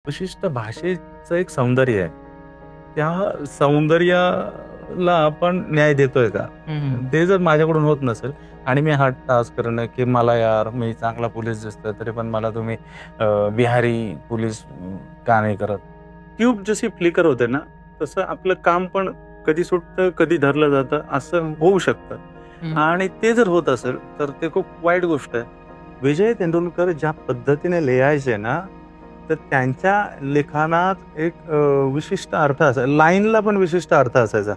विशिष्ट भाषेचं एक सौंदर्य आहे. त्या सौंदर्याला आपण न्याय देतोय का? ते जर माझ्याकडून होत नसेल आणि मी हा टास्क करणं, की मला यार मी चांगला पोलीस दिसतोय, तरी पण मला तुम्ही बिहारी पोलीस का नाही करत? ट्यूब जशी फ्लिकर होते ना, तसं आपलं काम पण कधी सुटतं, कधी धरलं जातं, असं होऊ शकतं. आणि ते जर होत असेल, तर ते खूप वाईट गोष्ट आहे. विजय तेंडुलकर ज्या पद्धतीने लिहायचे ना, तर त्यांच्या लिखाणात एक विशिष्ट अर्थ असायचा. लाईनला पण विशिष्ट अर्थ असायचा.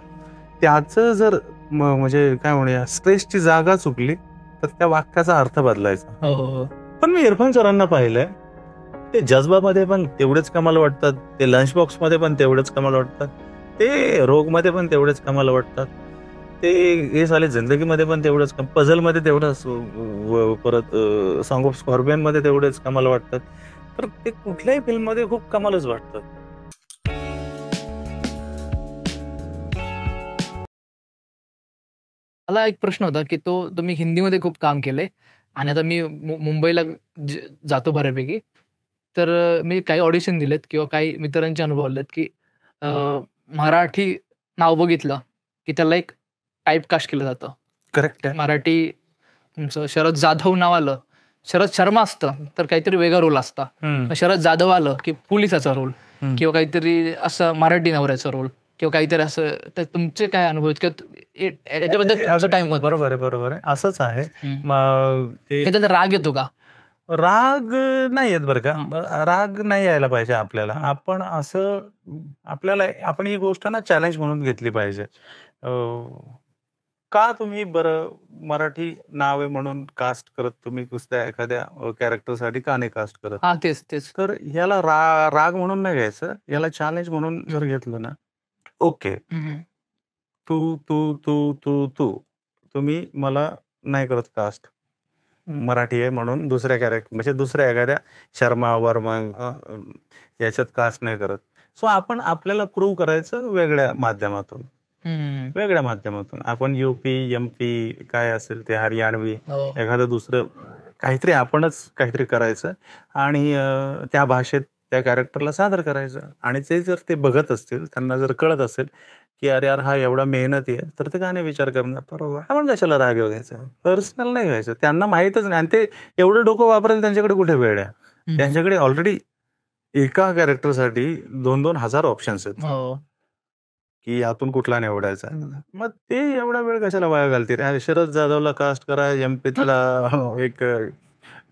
त्याचं जर म्हणजे काय म्हणूया स्ट्रेसची जागा चुकली, तर त्या वाक्याचा अर्थ बदलायचा. हो, हो, हो. पण मी इरफान सरांना पाहिलंय, ते जज्बामध्ये पण तेवढेच कमाल वाटतात, ते लंच बॉक्समध्ये पण तेवढेच कमाल वाटतात, ते रोगमध्ये पण तेवढेच कमाल वाटतात, ते हे साले जिंदगीमध्ये पण तेवढंच पझलमध्ये तेवढंच परत सॉन्ग ऑफ स्कॉर्पियनमध्ये तेवढेच कमाल वाटतात. तर ते कुठल्याही फिल्ममध्ये खूप कमालच वाटतं. मला एक प्रश्न होता, की तुम्ही हिंदीमध्ये खूप काम केलंय आणि आता मी मुंबईला जातो बऱ्यापैकी. तर मी काही ऑडिशन दिलेत किंवा काही मित्रांचे अनुभव आलेत, की अ, मराठी नाव बघितलं, की त्याला एक टाइपकास्ट केलं जातं. करेक्ट आहे. मराठी तुमचं शरद जाधव नाव आलं, शरद शर्मा असतं, तर काहीतरी वेगळा रोल असता. मग शरद जाधव आलं, की पोलिसाचा रोल किंवा काहीतरी असं मराठी नवऱ्याचा रोल किंवा काहीतरी असं. तर तुमचे काय अनुभव आहेत किंवा याच्याबद्दल असं टाइम मत बरोबर आहे, बरोबर आहे. असंच आहे. हं. मग ते हे त्याचा राग येतो का? राग नाही येत बरं का. राग नाही यायला पाहिजे आपल्याला. आपण असं आपण ही गोष्ट ना चॅलेंज म्हणून घेतली पाहिजे. का तुम्ही बरं मराठी नाव आहे म्हणून कास्ट करत तुम्ही दुसऱ्या एखाद्या कॅरेक्टरसाठी का नाही कास्ट करत? हां, तेच. तर ह्याला राग म्हणून नाही घ्यायचं. याला चॅलेंज म्हणून जर घेतलं ना, ओके. हं, तू, तू, तू, तू, तू. तुम्ही मला नाही करत कास्ट. मराठी आहे म्हणून दुसऱ्या म्हणजे दुसऱ्या एखाद्या शर्मा, वर्मा याच्यात कास्ट नाही करत. सो आपण आपल्याला प्रूव्ह करायचं वेगळ्या माध्यमातून. वेगळ्या माध्यमातून. आपण यूपी, एम-पी काय असेल ते हरियाणवी हो. एखादं दुसरं काहीतरी आपणच काहीतरी करायचं आणि त्या भाषेत त्या कॅरेक्टरला सादर करायचं आणि ते जर ते बघत असतील, त्यांना जर कळत असेल, की "अरे यार, हा एवढा मेहनती आहे." तर ते का नाही विचार करणार? बरोबर. आपण कशाला राग घ्यायचा? पर्सनल नाही घ्यायचं. त्यांना माहीतच नाही आणि ते एवढं डोकं वापरायला त्यांच्याकडे कुठे वेळ आहे? त्यांच्याकडे ऑलरेडी एका कॅरेक्टरसाठी 2-2 हजार ऑप्शन्स आहेत. हो. की यातून कुठला निवडायचा. मग ते एवढा वेळ कशाला वाया घालतील? अरे शरद जाधवला कास्ट करा, एम-पीतला एक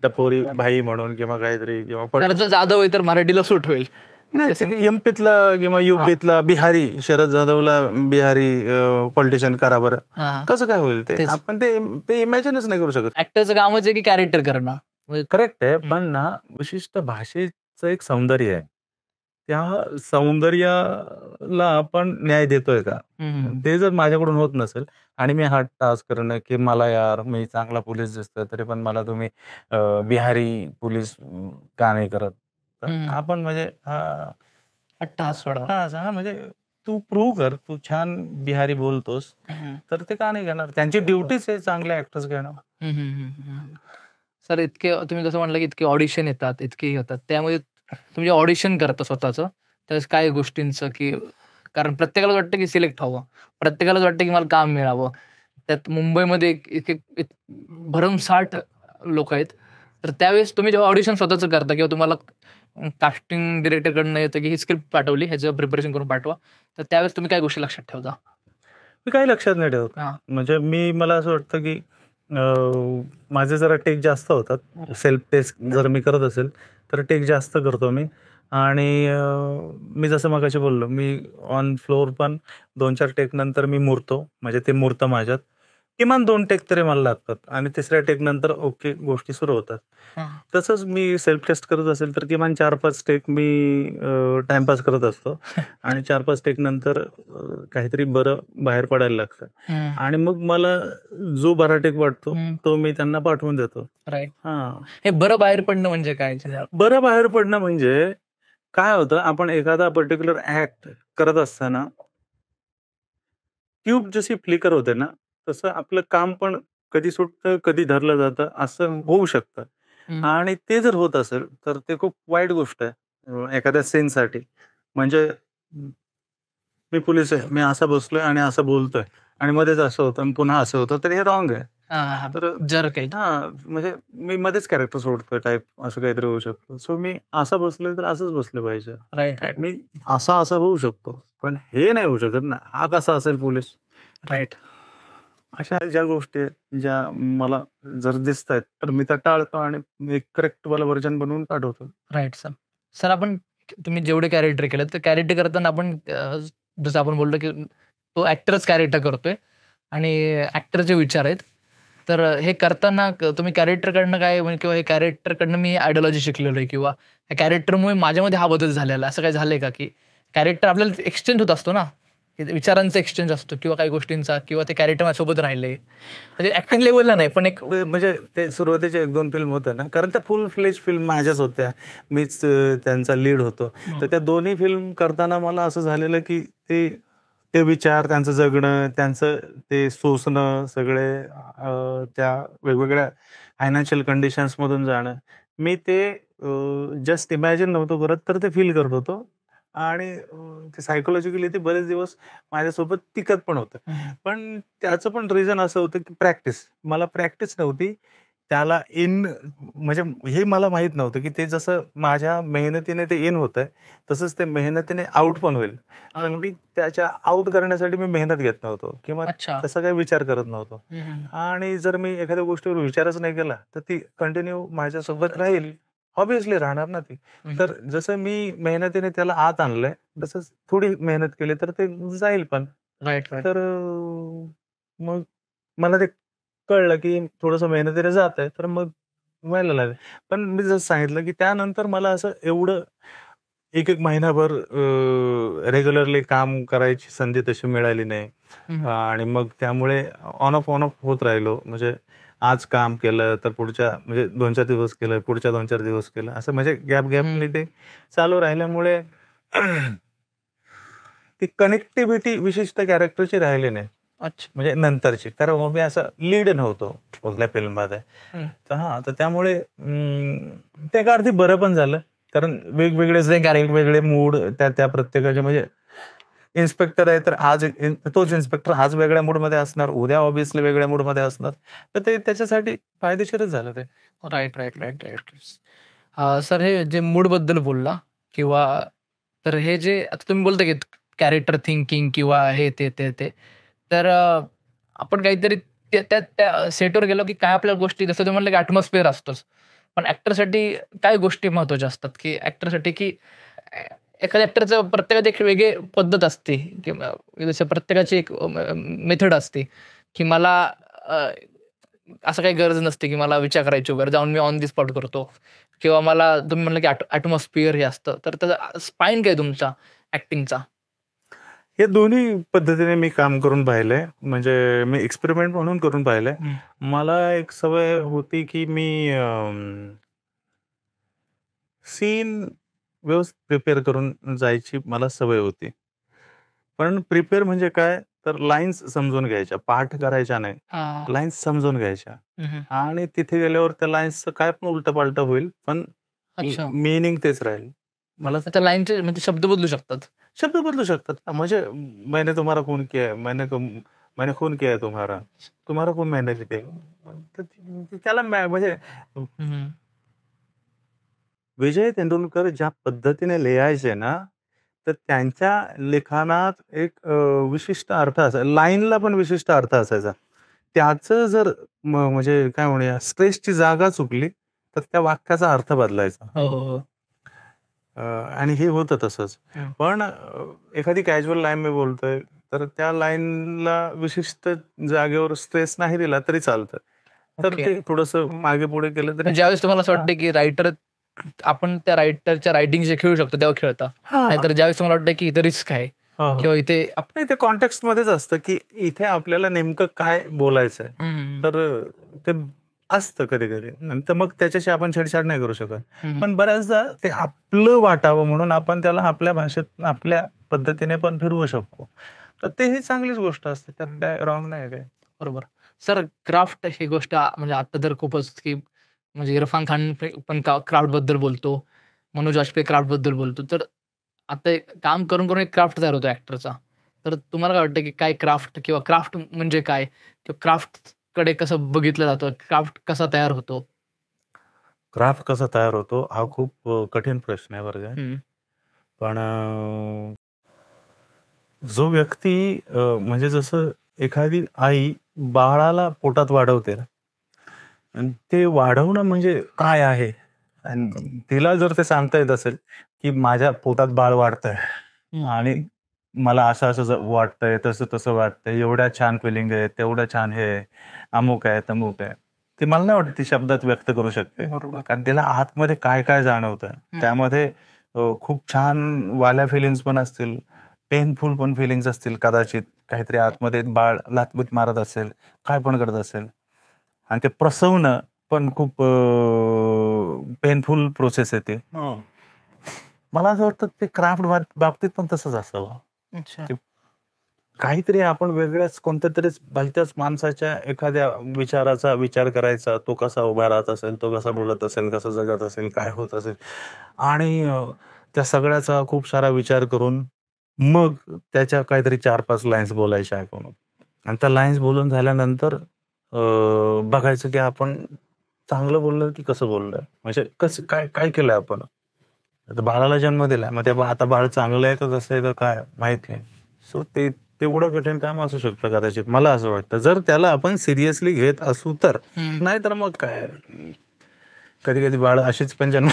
टपोरी भाई म्हणून किंवा काहीतरी किंवा शरद जाधव आहे तर मराठीला सूट होईल. नाही एम-पीतला किंवा यू-पीतला बिहारी शरद जाधवला बिहारी पॉलिटिशियन करा बरं. हां. कसं काय होईल ते? तेच. आपण ते इमॅजिनच नाही करू शकत. ॲक्टरचं कामच आहे की कॅरेक्टर करणं. म्हणजे करेक्ट आहे. पण ना विशिष्ट भाषेचं एक सौंदर्य आहे. त्या सौंदर्याला आपण न्याय देतोय का? ते जर माझ्याकडून होत नसेल आणि मी हा टास्क करणं, की मला यार मी चांगला पोलीस दिसतोय, तरी पण मला तुम्ही बिहारी पोलीस का नाही करत? तर आपण म्हणजे अट्टहास सोडा. हां, म्हणजे तू प्रूव्ह कर, तू छान बिहारी बोलतोस, तर ते का नाही घेणार? त्यांची ड्युटीच आहे चांगले ॲक्टर्स घेणं. सर इतके तुम्ही जसं म्हटलं की इतके ऑडिशन येतात, इतके हे होतात. त्यामध्ये तुम्ही ऑडिशन करता स्वतःचं, त्यावेळेस काय गोष्टींचं की कारण प्रत्येकालाच वाटतं की सिलेक्ट व्हावं. प्रत्येकालाच वाटतं की मला काम मिळावं. त्यात मुंबईमध्ये एक भरमसाठ लोकं आहेत. तर त्यावेळेस तुम्ही जेव्हा ऑडिशन स्वतःचं करता किंवा तुम्हाला कास्टिंग डिरेक्टरकडनं येतं की ही स्क्रिप्ट पाठवली, ह्याचं प्रिपरेशन करून पाठवा. तर त्यावेळेस तुम्ही काय गोष्टी लक्षात ठेवता? मी काही लक्षात नाही ठेवत. हां. म्हणजे मला असं वाटतं, की माझे जरा टेक जास्त होतात. सेल्फ टेस्ट जर मी करत असेल, तर टेक जास्त करतो मी आणि मी जसं मगाशी बोललो, मी ऑन फ्लोअर पण 2-4 टेक नंतर मी मुरतो. म्हणजे ते मुरतं माझ्यात. किमान 2 टेक तरी मला लागतात आणि तिसऱ्या टेक नंतर ओके गोष्टी सुरू होतात. तसंच मी सेल्फ टेस्ट करत असेल, तर किमान 4-5 टेक मी टाईमपास करत असतो आणि 4-5 टेक नंतर काहीतरी बरं बाहेर पडायला लागतं आणि मग मला जो बरा टेक वाटतो, तो मी त्यांना पाठवून देतो. राइट. हां. हे बरं बाहेर पडणं म्हणजे काय? बरं बाहेर पडणं म्हणजे काय होतं, आपण एखादा पर्टिक्युलर ॲक्ट करत असताना ट्यूब जशी फ्लिकर होते ना, तसं आपलं काम पण कधी सुटतं, कधी धरलं जातं, असं होऊ शकतं. आणि ते जर होत असेल, तर ते खूप वाईट गोष्ट आहे. एखाद्या सीनसाठी. म्हणजे मी पोलीस आहे, मी असा बसलोय आणि असं बोलतोय आणि मध्येच असं होतं आणि पुन्हा असं होतं, तर हे रॉंग आहे. तर जर काही म्हणजे मी मध्येच कॅरेक्टर सोडतोय टाइप, असं काहीतरी होऊ शकतं. सो मी असा बसलोय तर असंच बसलं पाहिजे. राईट राईट मी असा होऊ शकतो, पण हे नाही होऊ शकत ना. हा कसा असेल पोलीस? राईट अशा ज्या गोष्टी आहेत, ज्या मला जर दिसतायत, तर मी त्या टाळतो आणि एक करेक्ट वाला व्हर्जन बनवून पाठवतो. Right sir. सर आपण तुम्ही जेवढे कॅरेक्टर केलेत, तर कॅरेक्टर करताना आपण जसं आपण बोललो, की तो ॲक्टरच कॅरेक्टर करतोय आणि ॲक्टरचे विचार आहेत. तर हे करताना तुम्ही कॅरेक्टरकडनं काय म्हणजे किंवा हे कॅरेक्टरकडनं मी आयडिओलॉजी शिकलेलो आहे किंवा या कॅरेक्टरमुळे माझ्यामध्ये हा बदल झालेला आहे. असं काही झालंय का, की कॅरेक्टर आपल्याला एक्सचेंज होत असतो ना, की विचारांचा एक्सचेंज असतो किंवा काही गोष्टींचा किंवा ते कॅरेक्टर माझ्यासोबत राहिले. म्हणजे ॲक्टिंग लेव्हलला नाही, पण एक म्हणजे ते सुरुवातीचे 1-2 फिल्म होत्या ना, कारण त्या फुल फ्लेज फिल्म माझ्याच होत्या. मीच त्यांचा लीड होतो. तर त्या दोन्ही फिल्म करताना मला असं झालेलं, की ते ते विचार, त्यांचं जगणं, त्यांचं ते सोसणं, सगळे त्या वेगवेगळ्या फायनान्शियल कंडिशन्समधून जाणं. मी ते जस्ट इमॅजिन नव्हतो करत, तर ते फील करत होतो आणि ते सायकॉलॉजिकली ते बरेच दिवस माझ्यासोबत टिकत पण होतं. पण त्याचं पण रिझन असं होतं, की प्रॅक्टिस. मला प्रॅक्टिस नव्हती. त्याला म्हणजे हे मला माहीत नव्हतं, की ते जसं माझ्या मेहनतीने ते इन होतंय, तसंच ते मेहनतीने आउट पण होईल. आणि मी त्याच्या आउट करण्यासाठी मी मेहनत घेत नव्हतो किंवा अच्छा. तसा काही विचार करत नव्हतो. आणि जर मी एखाद्या गोष्टीवर विचारच नाही केला, तर ती कंटिन्यू माझ्यासोबत राहील. ऑब्व्हियसली राहणार ना ती. तर जसं मी मेहनतीने त्याला आत आणलंय, तसंच थोडी मेहनत केली तर ते जाईल पण. राईट राईट तर मग मला ते कळलं, की थोडंसं मेहनतीने जातंय, तर मग व्हायला लागलं. पण मी जसं सांगितलं, की त्यानंतर मला असं एवढं 1-1 महिनाभर रेग्युलरली काम करायची संधी तशी मिळाली नाही. आणि मग त्यामुळे ऑन ऑफ होत राहिलो. म्हणजे आज काम केलं, तर पुढच्या म्हणजे 2-4 दिवस केलं, पुढच्या 2-4 दिवस केलं. असं म्हणजे गॅपनी ते चालू राहिल्यामुळे ती कनेक्टिव्हिटी विशिष्ट कॅरेक्टरची राहिली नाही. अच्छा. म्हणजे नंतरची. कारण मग मी असं लीड नव्हतो कुठल्या फिल्ममध्ये. तर त्यामुळे ते एका अर्थी बरं पण झालं. कारण वेगवेगळे मूड त्या प्रत्येकाचे म्हणजे इन्स्पेक्टर आहे तर आज तोच इन्स्पेक्टर आज वेगळ्या मूडमध्ये असणार, उद्या ऑब्व्हियसली वेगळ्या मूडमध्ये असणार. तर ते त्याच्यासाठी फायदेशीरच झालं ते. Right, right, right, right. Sir हे जे मूडबद्दल बोलला किंवा तर हे जे आता तुम्ही बोलता की कॅरेक्टर थिंकिंग किंवा हे ते. तर आपण काहीतरी त्या त्या सेटवर गेलो की काय आपल्या गोष्टी जसं तुम्ही म्हटलं की ॲटमॉस्फिअर असतोच. पण ॲक्टरसाठी काय गोष्टी महत्त्वाच्या असतात की ॲक्टरसाठी की एखाद्या ॲक्टरचं प्रत्येकाची एक वेगळी पद्धत असते किंवा जसं प्रत्येकाची एक मेथड असते की मला अ, असं काही गरज नसते की मला विचार करायची वगैरे जाऊन मी ऑन दी स्पॉट करतो किंवा मला तुम्ही म्हणलं की ॲटमॉस्फिअर हे असतं. तर त्याचा स्पाईन काय तुमचा ॲक्टिंगचा? हे दोन्ही पद्धतीने मी काम करून पाहिलंय. म्हणजे मी एक्सपेरिमेंट म्हणून करून पाहिलंय. मला एक सवय होती, की मी सीन व्यवस्थित प्रिपेअर करून जायची मला सवय होती. पण प्रिपेअर म्हणजे काय? तर लाईन्स समजून घ्यायच्या. पाठ करायच्या नाही. हां. लाईन्स समजून घ्यायच्या हं, आणि तिथे गेल्यावर त्या लाईन्सचं काय पण उलटं-पालटं होईल, पण अच्छा. मीनिंग तेच राहील. मला त्या लाईनचे म्हणजे शब्द बदलू शकतात. शब्द बदलू शकतात. म्हणजे मैंने तुम्हारा खून किया है, मैंने खून किया है तुम्हारा, तुम्हारा खून मैंने किया है. तर त्याला म्हणजे हं, विजय तेंडुलकर ज्या पद्धतीने लिहायचे ना, तर त्यांच्या लिखाणात एक विशिष्ट अर्थ असायचा. लाईनला पण विशिष्ट अर्थ असायचा. त्याचं जर म्हणजे काय म्हणूया स्ट्रेसची जागा चुकली, तर त्या वाक्याचा अर्थ बदलायचा. हो, हो, हो. आणि हे होतं तसंच. पण एखादी कॅज्युअल लाईन मी बोलतोय, तर त्या लाईनला विशिष्ट जागेवर स्ट्रेस नाही दिला तरी चालतं. तर ओके. ते थोडंसं मागे-पुढे केलं तरी ज्यावेळेस तुम्हाला असं वाटतं की रायटर आपण त्या रायटरच्या रायटिंगशी खेळू शकतो तेव्हा खेळता. हां. नाहीतर ज्यावेळेस तुम्हाला वाटतं की इथं रिस्क आहे हां, किंवा इथे नाही ते कॉन्टेक्स्टमध्येच असतं, की इथे आपल्याला नेमकं काय बोलायचंय. तर ते असतं कधी-कधी. नंतर मग त्याच्याशी आपण छेडछाड नाही करू शकत. पण बऱ्याचदा ते आपलं वाटावं म्हणून आपण त्याला आपल्या भाषेत, आपल्या पद्धतीने पण फिरवू शकतो. तर ते ही चांगलीच गोष्ट असते. त्यात काय रॉंग नाही काही. बरोबर. सर क्राफ्ट ही गोष्ट म्हणजे आता तर खूपच की म्हणजे इरफान खान पण क्राफ्टबद्दल बोलतो मनोज वाजपेयी क्राफ्ट बद्दल बोलतो, तर आता एक काम करून करून एक क्राफ्ट तयार होतो ऍक्टरचा. तर तुम्हाला काय वाटतं की काय क्राफ्ट किंवा क्राफ्ट म्हणजे काय, किंवा क्राफ्ट कडे कसं बघितलं जातं, क्राफ्ट कसा तयार होतो? क्राफ्ट कसा तयार होतो हा खूप कठीण प्रश्न आहे बरं का. हम्म. पण जो व्यक्ती म्हणजे जसं एखादी आई बाळाला पोटात वाढवते ना, आणि ते वाढवणं म्हणजे काय आहे, आणि तिला जर ते सांगता येत असेल की माझ्या पोटात बाळ वाढतंय आणि मला असं असं वाटतंय, तसं तसं वाटतंय, एवढ्या छान फिलिंग आहे, तेवढं छान हे आहे, अमुक आहे तमुक आहे, ते मला नाही वाटत ती शब्दात व्यक्त करू शकते. बरोबर. कारण तिला आतमध्ये काय काय जाणवतं त्यामध्ये खूप छान वाल्या फिलिंग्स पण असतील, पेनफुल पण फिलिंग्स असतील, कदाचित काहीतरी आतमध्ये बाळ लाथबीत मारत असेल, काय पण करत असेल, आणि ते प्रसवणं पण खूप पेनफुल प्रोसेस आहे ती. मला असं वाटतं ते क्राफ्ट बाबतीत पण तसंच असावं. अच्छा. ते काहीतरी आपण वेगळ्याच कोणत्या तरी भलत्याच माणसाच्या एखाद्या विचाराचा विचार करायचा, तो कसा उभा राहत असेल, तो कसा बोलत असेल, कसं जगत असेल, काय होत असेल, आणि त्या सगळ्याचा खूप सारा विचार करून मग त्याच्या काहीतरी 4-5 लाईन्स बोलायच्या आपण, आणि त्या लाईन्स बोलून झाल्यानंतर बघायचं की आपण चांगलं बोललोय की कसं बोललोय, म्हणजे कसं काय काय केलंय आपण. आता बाळाला जन्म दिलाय, मग ते आता बाळ चांगलं आहे का कसं आहे का काय माहित नाही. सो ते तेवढं कठीण काम असू शकतं कदाचित, मला असं वाटतं, जर त्याला आपण सिरियसली घेत असू तर. नाही तर मग काय, कधी कधी बाळ अशीच पण जन्म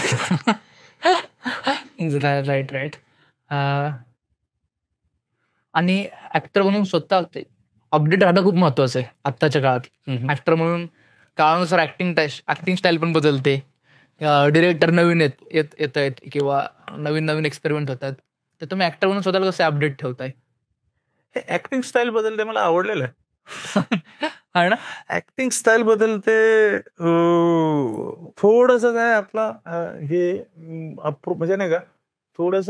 राईट राईट. आणि ऍक्टर म्हणून स्वतः अपडेट राहणं खूप महत्वाचं आहे आत्ताच्या काळात. ऍक्टर म्हणून काळानुसार ऍक्टिंग स्टाईल पण बदलते. डिरेक्टर नवीन येत आहेत किंवा नवीन नवीन एक्सपेरिमेंट होतात, तर तुम्ही ऍक्टर म्हणून स्वतःला कसं अपडेट ठेवताय? हे ऍक्टिंग स्टाईल बदलते, मला आवडलेलं आहे. हा ना. ऍक्टिंग स्टाईल बदलते, थोडस काय आपला हे म्हणजे नाही का, थोडस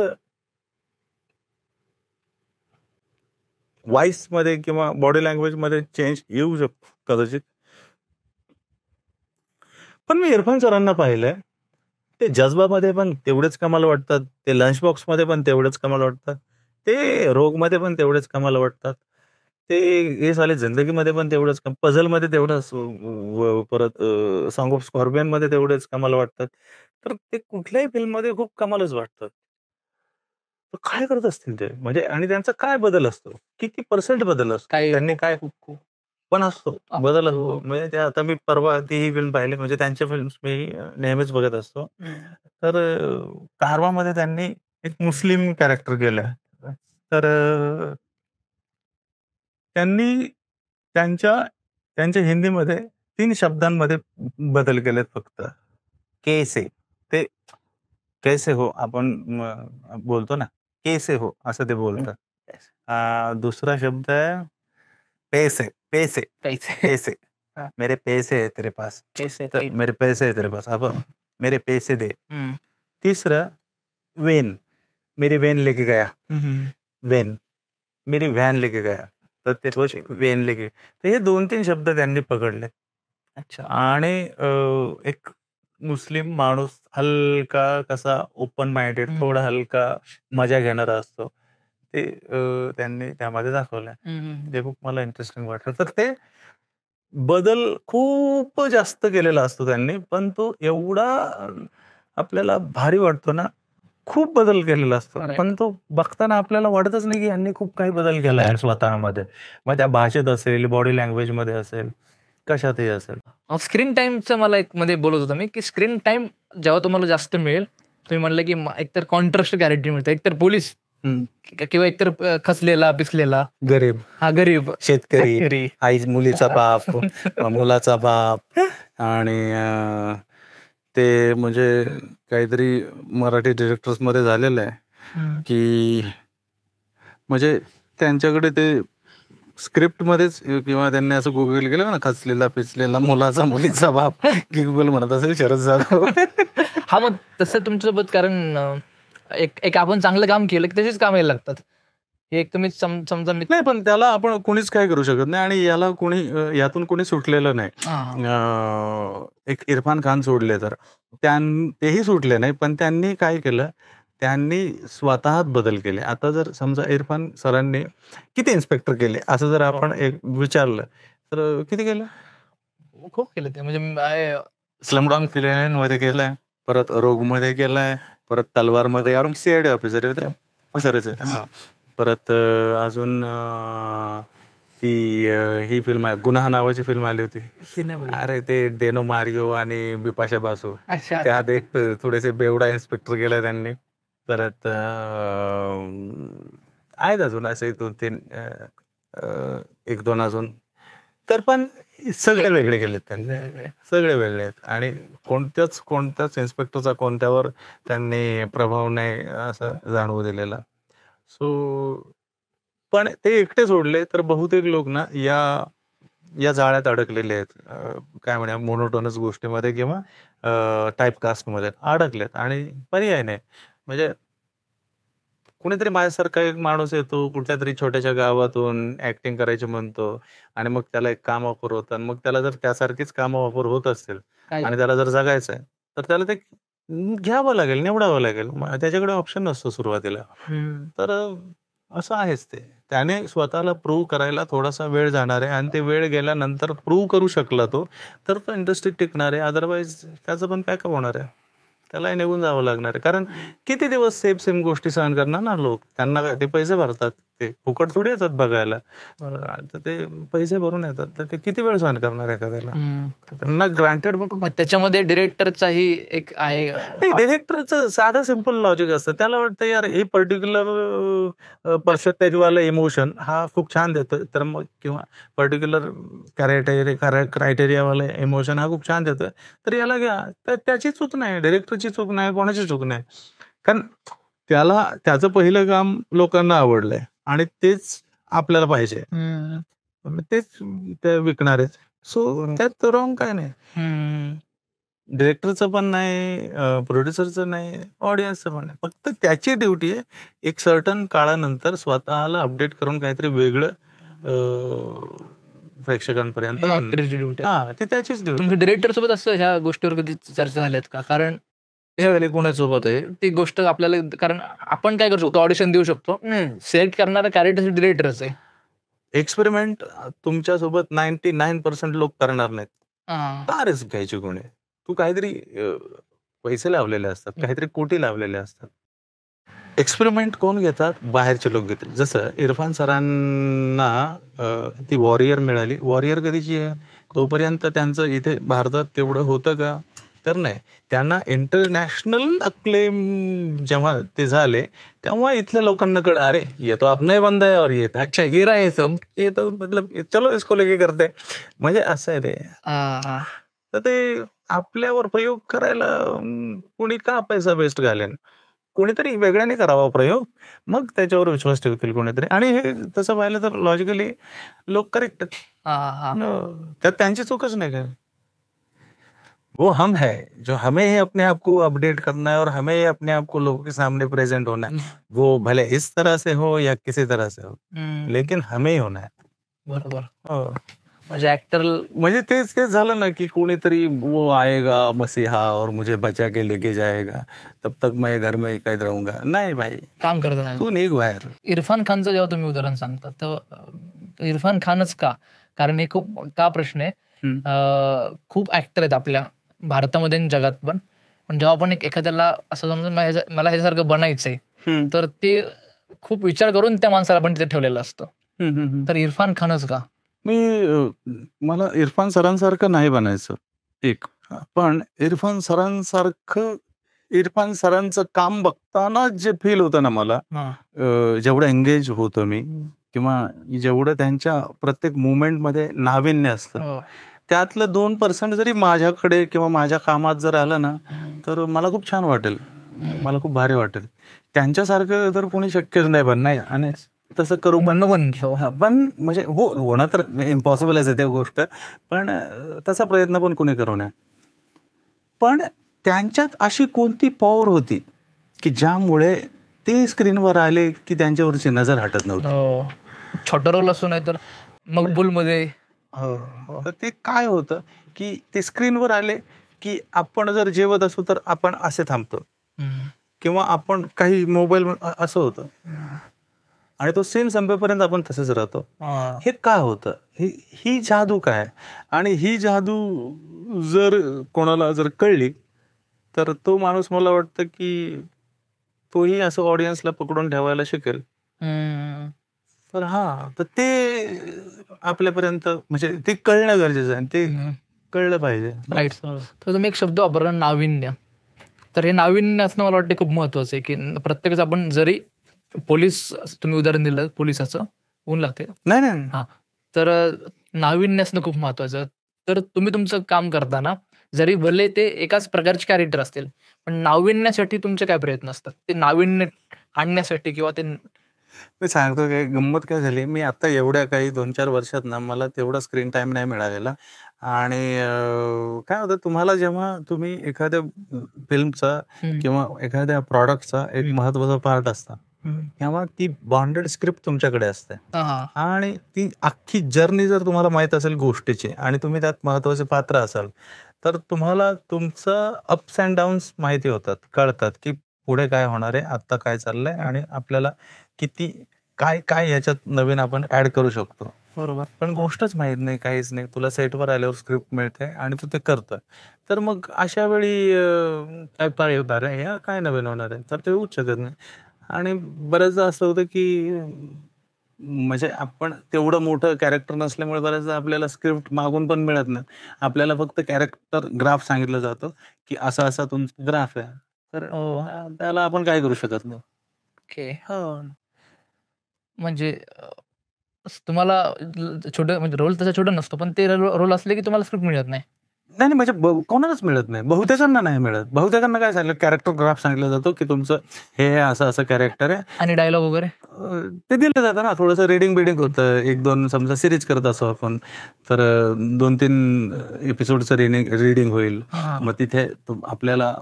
व्हॉइस मध्ये किंवा बॉडी लँग्वेज मध्ये चेंज येऊ शकतो कदाचित. पण मी इरफान सरांना पाहिलंय, ते जज्बामध्ये पण तेवढेच कमाल वाटतात, ते लंच बॉक्स मध्ये पण तेवढेच कमाल वाटतात, ते रोग मध्ये पण तेवढेच कमाल वाटतात, ते हे झाले जिंदगीमध्ये पण तेवढंच, पझल मध्ये तेवढंच, परत सॉंग ऑफ स्कॉर्पियन मध्ये तेवढेच कमाल वाटतात. तर ते कुठल्याही फिल्म मध्ये खूप कमालच वाटतात. तर काय करत असतील ते, म्हणजे आणि त्यांचा काय बदल असतो, किती पर्सेंट बदल असतो, काय त्यांनी काय पण असतो बदल असतो. म्हणजे ते आता मी परवा ती फिल्म पाहिली, म्हणजे त्यांच्या फिल्म्स मी नेहमीच बघत असतो. तर कारवामध्ये त्यांनी एक मुस्लिम कॅरेक्टर केलं. तर त्यांनी त्यांच्या त्यांच्या हिंदीमध्ये 3 शब्दांमध्ये बदल केलेत फक्त. कैसे, ते कैसे हो आपण बोलतो ना, कैसे हो असं ते बोलतात. दुसरा शब्द आहे पैसे, पैसे, पैसे. पैसे. मेरे पैसे है तेरे पास, तर मेरे पैसे है तेरे पास, अब मेरे पैसे दे. तिसरं वेन, मेरी वेन लेके गया, वेन, मेरी व्हॅन लेके गया, तर ते वेन लेके, तर हे 2-3 शब्द त्यांनी पकडले. अच्छा. आणि एक मुस्लिम माणूस हलका कसा ओपन माइंडेड, थोडा हलका मजा घेणारा असतो, ते त्यांनी त्यामध्ये दाखवलंय. ते खूप मला इंटरेस्टिंग वाटलं. तर ते बदल खूप जास्त केलेला असतो त्यांनी, पण तो एवढा आपल्याला भारी वाटतो ना, खूप बदल केलेला असतो, पण तो बघताना आपल्याला वाटतच नाही की यांनी खूप काही बदल केला आहे स्वतःमध्ये. मग त्या भाषेत असेल, बॉडी लँग्वेज मध्ये असेल, कशातही असेल. स्क्रीन टाइमचं मला एक मध्ये बोलत होता मी, की स्क्रीन टाइम जेव्हा तुम्हाला जास्त मिळेल, तुम्ही म्हणलं की एकतर कॉन्ट्रास्ट कॅरेक्टर मिळतं, एकतर पोलीस किंवा एकतर खचलेला पिसलेला गरीब, गरीब शेतकरी, आई मुलीचा बाप, मुलाचा बाप, आणि ते म्हणजे काहीतरी मराठी डिरेक्टर्स मध्ये झालेलं आहे की म्हणजे त्यांच्याकडे ते स्क्रिप्ट मध्येच किंवा त्यांनी असं गुगल केलं ना, खचलेला पिचलेला मुलाचा मुलीचा बाप, गुगल म्हणत असेल शरद जाधव. हा, मग तसं तुमच्यासोबत, कारण एक आपण चांगलं काम केलं की तसेच काम यायला लागतात. हे एक तुम्ही समजा मी नाही, पण त्याला आपण कोणीच काय करू शकत नाही आणि याला कोणी यातून कोणी सुटलेलं नाही. एक इरफान खान सोडले तर तेही सुटले नाही, पण त्यांनी काय केलं, त्यांनी स्वतःत बदल केले. आता जर समजा इरफान सरांनी किती इन्स्पेक्टर केले असं जर आपण एक विचारलं तर किती केलं? खूप केलं ते, म्हणजे स्लमडॉग मध्ये केलंय, परत रोगमध्ये केलाय, परत तलवारमध्ये सीआयडी ऑफिसर आहे. परत अजून ही फिल्म आहे, गुन्हा नावाची फिल्म आली होती. अरे ते डेनो मारियो आणि बिपाशा बासू, त्यात एक थोडेसे बेवडा इन्स्पेक्टर केला त्यांनी. परत आहेत अजून असे 2-3 एक 2 अजून. तर पण सगळे वेगळे केलेत त्यांनी, सगळे वेगळे आहेत आणि कोणत्याच इन्स्पेक्टरचा कोणत्यावर त्यांनी प्रभाव नाही असं जाणवू दिलेला. सो पण ते एकटे सोडले तर बहुतेक लोक ना या जाळ्यात अडकलेले आहेत. काय म्हणूया, मोनोटोनस गोष्टीमध्ये किंवा टाईपकास्टमध्ये अडकलेत आणि पर्याय नाही. म्हणजे कुणीतरी माझ्यासारखा एक माणूस येतो कुठल्या तरी छोट्याशा गावातून, ऍक्टिंग करायची म्हणतो आणि मग त्याला एक काम ऑफर होतं आणि मग त्याला जर त्यासारखीच कामं ऑफर होत असतील आणि त्याला जर जगायचं आहे तर त्याला ते घ्यावं लागेल, निवडावं लागेल. त्याच्याकडे ऑप्शन नसतो सुरुवातीला. तर असं आहेच ते. त्याने स्वतःला प्रूव्ह करायला थोडासा वेळ जाणार आहे आणि ते वेळ गेल्यानंतर प्रूव्ह करू शकला तो तर इंडस्ट्रीत टिकणार आहे. अदरवाईज त्याचं पण पॅकअप होणार आहे, त्यालाही निघून जावं लागणार आहे. कारण किती दिवस सेम गोष्टी सहन करणार ना लोक? त्यांना ते पैसे भरतात, ते फुकट थोडी येतात बघायला. तर ते पैसे भरून येतात, तर ते किती वेळ सहन करणार एखाद्याला? त्यांना ग्रांटेड. मग त्याच्यामध्ये डिरेक्टरचाही एक आहे. डिरेक्टरचं साधं सिंपल लॉजिक असतं. त्याला वाटतं यार हे पर्टिक्युलर पर्सेंटेजवाला इमोशन हा खूप छान देतोय, तर मग किंवा पर्टिक्युलर क्रायटेरियावाला इमोशन हा खूप छान देतोय, तर याला घ्या. तर त्याची चूक नाही, डिरेक्टरची चूक नाही, कोणाची चूक नाही. कारण त्याचं पहिलं काम लोकांना आवडलंय आणि तेच आपल्याला पाहिजे, तेच ते विकणार आहेत. सो त्यात रॉंग काय नाही. डिरेक्टरचं पण नाही, प्रोड्युसरचं नाही, ऑडियन्सचं पण नाही. फक्त त्याची ड्युटी आहे एक सर्टन काळानंतर स्वतःला अपडेट करून काहीतरी वेगळं प्रेक्षकांपर्यंत. ते त्याचीच ड्युटी. तुमच्या डिरेक्टर सोबत असं ह्या गोष्टीवर कधी चर्चा झाल्यात का? कारण हे कोणासोबत आहे ती गोष्ट आपल्याला, कारण आपण काय करू शकतो, ऑडिशन देऊ शकतो, सिलेक्ट करणारा कॅरेक्टर डिरेक्टरच आहे. एक्सपेरिमेंट तुमच्यासोबत 99% लोक करणार नाहीत. का रिस्क घ्यायची कोणी? तू काहीतरी पैसे लावलेले असतात, काहीतरी कोटी लावलेले असतात. एक्सपेरिमेंट कोण घेतात? बाहेरचे लोक घेतात. जसं इरफान सरांना ती वॉरियर मिळाली. वॉरियर कधीची आहे? तोपर्यंत त्यांचं इथे भारतात तेवढं होतं का? तर नाही. त्यांना इंटरनॅशनल अक्लेम जेव्हा ते झाले तेव्हा इथल्या लोकांना कळलं, अरे ये तो अपना ही बंदा है और ये अच्छा गिर रहा है सब, ये तो मतलब चलो इसको लेके करते. म्हणजे असं आहे ते. तर ते आपल्यावर प्रयोग करायला कोणी का पैसा वेस्ट घालेन? कोणीतरी वेगळ्याने करावा प्रयोग, मग त्याच्यावर विश्वास ठेवतील कोणीतरी. आणि हे तसं पाहिलं तर लॉजिकली लोक करेक्ट, त्यात त्यांची चूकच नाही काय. वो हम है जो हमें ही अपने आप को अपडेट करना है और हमें ही अपने आप को लोगों के सामने प्रेजेंट होना है. वो भले इस तरह से हो या किसी तरह से हो, लेकिन हमें ही होना है. बरोबर. म्हणजे ऍक्टर म्हणजे तेच झालं ना की कोणीतरी वो आएगा मसीहा और मुझे बचा के लेके जाएगा, तब तक मैं घर में कैद रहूंगा. नाही भाई, काम करत तू निघ बाहेर. इरफान खानचं जेव्हा तुम्ही उदाहरण सांगता तर इरफान खानच का? कारण हे खूप का प्रश्न आहे. खूप ऍक्टर आहेत आपल्या भारतामध्ये आणि जगात पण जेव्हा आपण एखाद्याला असं समजून मला ह्याच्यासारखं बनायचंय तर ते खूप विचार करून त्या माणसाला पण तिथे ठेवलेलं असतं. तर इरफान खानच का? मला इरफान सरांसारखं नाही बनायचं एक, पण इरफान सरांचं काम बघताना जे फील होतं ना मला, जेवढं एंगेज होतो मी किंवा जेवढं त्यांच्या प्रत्येक मुवमेंटमध्ये नाविन्य असतं, त्यातलं 2% जरी माझ्याकडे किंवा माझ्या कामात जर आलं ना तर मला खूप छान वाटेल, मला खूप भारी वाटेल. त्यांच्यासारखं तर कोणी शक्यच नाही बनणार आणि तसं करू पण म्हणजे होणं तर इम्पॉसिबलच आहे त्या गोष्ट, पण तसा प्रयत्न पण कोणी करू नये. पण त्यांच्यात अशी कोणती पॉवर होती की ज्यामुळे ते स्क्रीनवर आले की त्यांच्यावरची नजर हटत नव्हती. छोटा रोल असतो नाही तर मकबूलमध्ये. तर ते काय होतं की ते स्क्रीनवर आले की आपण जर जेवत असू तर आपण असे थांबतो किंवा आपण काही मोबाईल असं होतं आणि तो सीन संपेपर्यंत आपण तसंच राहतो. हे काय होतं, ही जादू काय, आणि ही जादू जर कोणाला जर कळली तर तो माणूस मला वाटतं की तोही असं ऑडियन्सला पकडून ठेवायला शिकेल. तर तर ते आपल्यापर्यंत म्हणजे ते कळणं गरजेचं आहे, ते कळलं पाहिजे. राईट. तर तुम्ही एक शब्द वापरला, नाविन्य. तर हे नाविन्य असणं मला वाटतं खूप महत्वाचं आहे, की प्रत्येकच आपण जरी पोलीस, तुम्ही उदाहरण दिलं पोलिसाचं, ऊन लागते नाही तर नाविन्य असणं खूप महत्वाचं. तर तुम्ही तुमचं काम करताना जरी भले ते एकाच प्रकारचे कॅरेक्टर असतील, पण नाविन्यासाठी तुमचे काय प्रयत्न असतात, ते नाविन्य आणण्यासाठी किंवा ते. मी सांगतो काय गंमत काय झाली, मी आता एवढ्या काही 2-4 वर्षात ना मला तेवढा स्क्रीन टाइम नाही मिळालेला. आणि काय होतं, तुम्हाला जेव्हा तुम्ही एखाद्या फिल्मचा किंवा एखाद्या प्रॉडक्टचा एक महत्वाचा पार्ट असता तेव्हा ती बॉन्डेड स्क्रिप्ट तुमच्याकडे असते आणि ती अख्खी जर्नी जर तुम्हाला माहित असेल गोष्टीची आणि तुम्ही त्यात महत्वाचे पात्र असाल तर तुम्हाला तुमचं अप्स अँड डाऊन्स माहिती होतात, कळतात की पुढे काय होणार आहे, आता काय चाललंय आणि आपल्याला किती काय काय याच्यात नवीन आपण ऍड करू शकतो. बरोबर. पण गोष्टच माहित नाही, काहीच नाही. तुला सेटवर आल्यावर स्क्रिप्ट मिळते आणि तू ते करतोय. तर मग अशा वेळी काय पाळी होणार आहे, या काय नवीन होणार आहे, तर ते होऊच शकत नाही. आणि बऱ्याचदा असं होतं की म्हणजे आपण तेवढं मोठं कॅरेक्टर नसल्यामुळे बऱ्याचदा आपल्याला स्क्रिप्ट मागून पण मिळत नाही. आपल्याला फक्त कॅरेक्टर ग्राफ सांगितलं जातं की असा असा तुमचा ग्राफ आहे, तर त्याला आपण काय करू शकत नाही. ओके. म्हणजे तुम्हाला छोटं म्हणजे रोल तसा छोटा नसतो, पण ते रोल असले की तुम्हाला स्क्रिप्ट मिळत नाही. नाही म्हणजे कोणालाच मिळत नाही, बहुतेकांना नाही मिळत. बहुतेकांना काय सांगितलं, कॅरेक्टर ग्राफ सांगितलं जातो की तुमचं हे असं असं कॅरेक्टर आहे आणि डायलॉग वगैरे ते दिलं जातं ना. थोडंसं रिडिंग बिडिंग होतं, 1-2 समजा सिरीज करत असो आपण तर 2-3 एपिसोडचं रिडिंग होईल. मग तिथे आपल्याला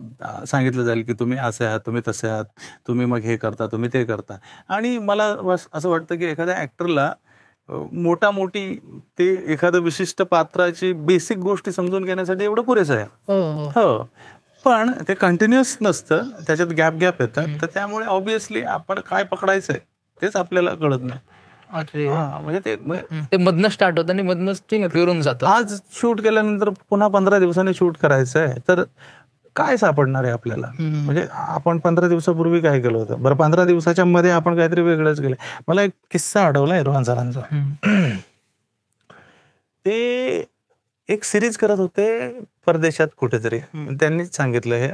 सांगितलं जाईल की तुम्ही असे आहात, तुम्ही तसे आहात, तुम्ही मग हे करता, तुम्ही ते करता. आणि मला असं वाटतं की एखाद्या ऍक्टरला मोठी ते एखादं विशिष्ट पात्राची बेसिक गोष्टी समजून घेण्यासाठी एवढं पुरेसं आहे. हो, पण ते कंटिन्युअस नसतं, त्याच्यात गॅप येतात. तर त्यामुळे ऑब्व्हियसली आपण काय पकडायचंय तेच आपल्याला कळत नाही. म्हणजे ते मधनं स्टार्ट होतं आणि मधनंच फिरून जातं. आज शूट केल्यानंतर पुन्हा 15 दिवसांनी शूट करायचंय तर काय सापडणार आहे आपल्याला. म्हणजे आपण 15 दिवसापूर्वी काय केलं होतं, बरं 15 दिवसाच्या मध्ये आपण काहीतरी वेगळंच केलं. मला एक किस्सा आठवलाय रोहन सरांचा. ते एक सिरीज करत होते परदेशात कुठेतरी, त्यांनीच सांगितलं हे.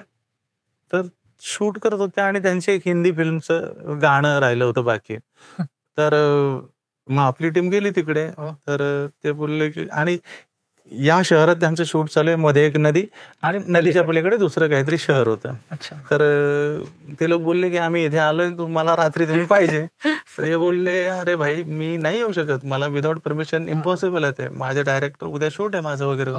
तर शूट करत होते आणि त्यांचे एक हिंदी फिल्मचं गाणं राहिलं होतं बाकी. तर मग आपली टीम गेली तिकडे. तर ते बोलले की, आणि या शहरात त्यांचं शूट चालू आहे, मध्ये एक नदी आणि नदीच्या पलीकडे दुसरं काहीतरी शहर होतं. तर ते लोक बोलले की आम्ही इथे आलोय, तुम्हाला रात्री तुम्ही पाहिजे. तर हे बोलले, अरे भाई मी नाही येऊ शकत, मला विदाऊट परमिशन इम्पॉसिबल आहे, ते माझे डायरेक्टर उद्या शूट आहे माझं वगैरे